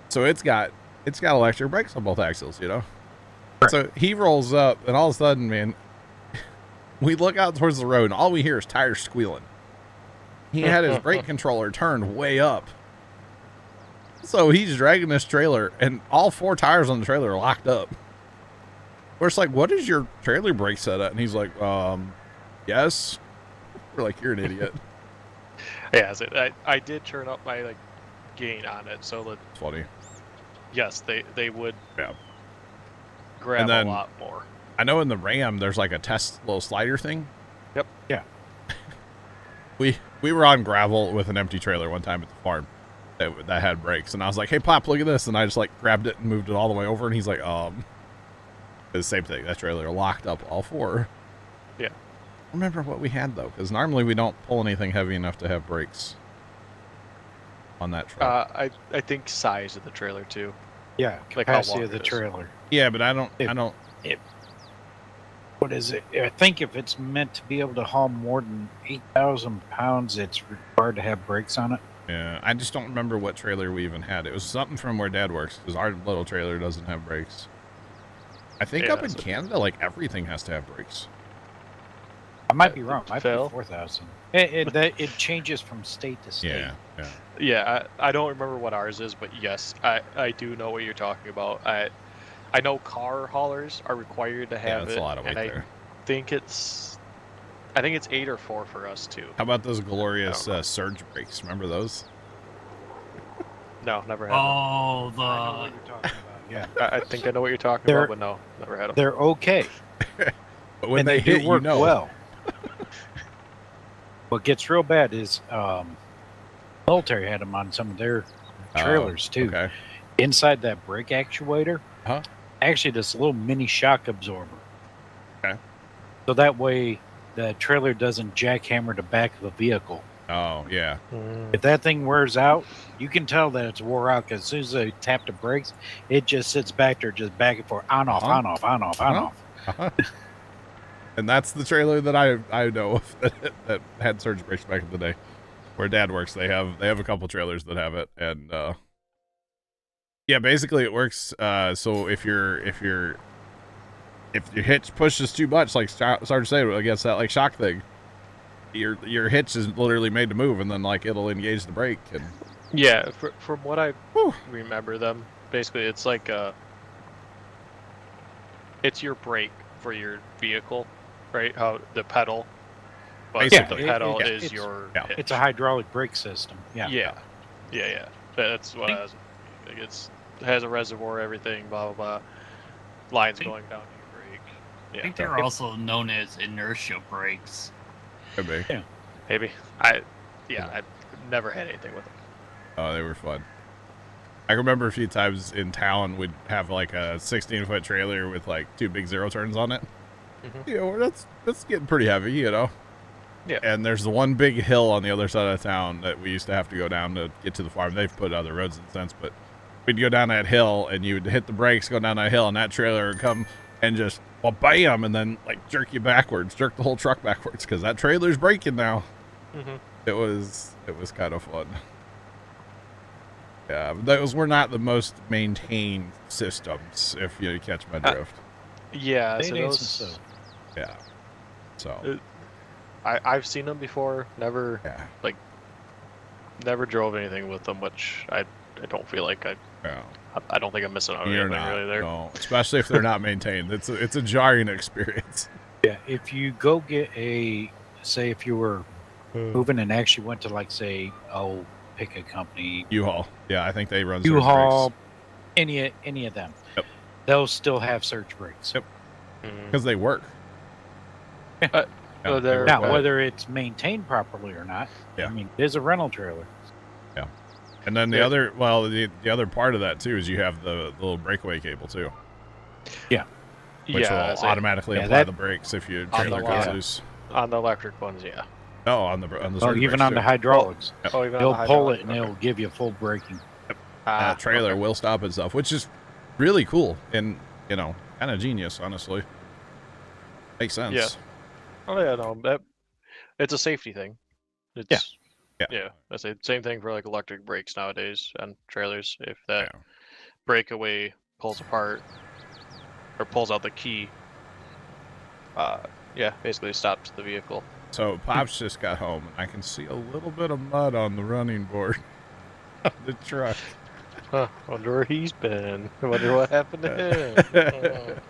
So it's got electric brakes on both axles, you know? So he rolls up, and all of a sudden, man, we look out towards the road, and all we hear is tires squealing. He had his brake controller turned way up. So he's dragging this trailer, and all 4 tires on the trailer are locked up. We're just like, what is your trailer brake set at? And he's like, yes. We're like, you're an idiot. Yeah, so I did turn up my like gain on it, so that It's funny. yes, they would Yeah. grab And then- a lot more. I know in the Ram, there's like a test little slider thing. Yep. Yeah. We were on gravel with an empty trailer one time at the farm that had brakes. And I was like, hey, Pop, look at this. And I just like grabbed it and moved it all the way over. And he's like, the same thing. That trailer locked up all 4. Yeah. I remember what we had, though, because normally we don't pull anything heavy enough to have brakes on that truck. I think size of the trailer too. Yeah, Like how capacity long of the it is. trailer. Yeah, but I don't. What is it? I think if it's meant to be able to haul more than 8,000 pounds, it's required to have brakes on it. Yeah, I just don't remember what trailer we even had. It was something from where Dad works, because our little trailer doesn't have brakes. I think Yeah, up in so- Canada, like everything has to have brakes. I might be wrong. Might be Phil? 4,000. It changes from state to state. Yeah, yeah. Yeah, I don't remember what ours is, but yes, I do know what you're talking about. I know car haulers are required to Yeah, have that's it, a lot of weight and there. I think it's 8 or 4 for us too. How about those glorious I don't know. surge brakes? Remember those? No, never had them. Oh, I know what you're talking about. Yeah, I think I know what you're talking They're- about, but no, never had them. they're okay. But when and they do hit, work you know. well. What gets real bad is military had them on some of their trailers too. Okay. Inside that brake actuator, Huh? actually this little mini shock absorber. Okay. So that way the trailer doesn't jackhammer the back of the vehicle. Oh, yeah. If that thing wears out, you can tell that it's wore out because as soon as they tap the brakes, it just sits back there, just back and forth, on off, Uh-huh. on off, on off, on Uh-huh. off. Uh-huh. And that's the trailer that I know of that had surge brakes back in the day. Where Dad works, they have a couple trailers that have it, and yeah, basically it works. So if your hitch pushes too much, like Sergeant said against that like shock thing, your hitch is literally made to move, and then like it'll engage the brake. And Yeah, from what I Whew. remember them, basically it's like it's your brake for your vehicle, right? How the pedal, but Basically. the pedal Yeah, is it's- your yeah. hitch. It's a hydraulic brake system. Yeah. Yeah. That's what I was. Like it has a reservoir, everything, blah blah blah. Lines going down your brake. I Yeah, think they're also known as inertia brakes. could be. maybe. I've never had anything with them. Oh, they were fun. I remember a few times in town we'd have like a 16-foot trailer with like 2 big zero turns on it. Mhm. You know, that's getting pretty heavy, you know. Yeah. And there's the one big hill on the other side of town that we used to have to go down to get to the farm. They've put other roads in since, but we'd go down that hill and you would hit the brakes, go down that hill, and that trailer would come and just bam, and then like jerk you backwards, jerk the whole truck backwards because that trailer's braking now. Mm-hmm. It was kind of fun. Yeah, but those were not the most maintained systems, if you catch my drift. Yeah, They so need those. some stuff. Yeah. So, I've seen them before. Never yeah. never drove anything with them, which I don't feel like Yeah. I don't think I'm missing out on You're anything not. really there. No, especially if they're not maintained. It's a jarring experience. Yeah. If you go get say if you were moving and actually went to like say, pick a company, U-Haul. Yeah, I think they run surge U-Haul, any of them, Yep. they'll still have surge brakes. Yep. Mhm. because they work. So they they're- work Now, well. whether it's maintained properly or not, Yeah. I mean, it is a rental trailer. And then the Yeah. other, the other part of that too is you have the little breakaway cable too, which yeah, will so automatically Yeah, apply that- the brakes if your On the trailer goes lot. loose. on the electric ones, yeah. Oh, on the Well, surge even brakes, on the too. hydraulics, Oh, even on they'll the pull hydraulic? it and Okay. it'll give you full braking. That trailer will stop itself, which is really cool. And you know, Kind of genius, honestly. Makes sense. Yeah. Oh yeah, no, it's a safety thing. It's yeah. That's the same thing for like electric brakes nowadays on trailers. If that breakaway pulls apart or pulls out the key, yeah, basically stops the vehicle. So Pops just got home, and I can see a little bit of mud on the running board of the truck. Huh, wonder where he's been. I wonder what happened to him.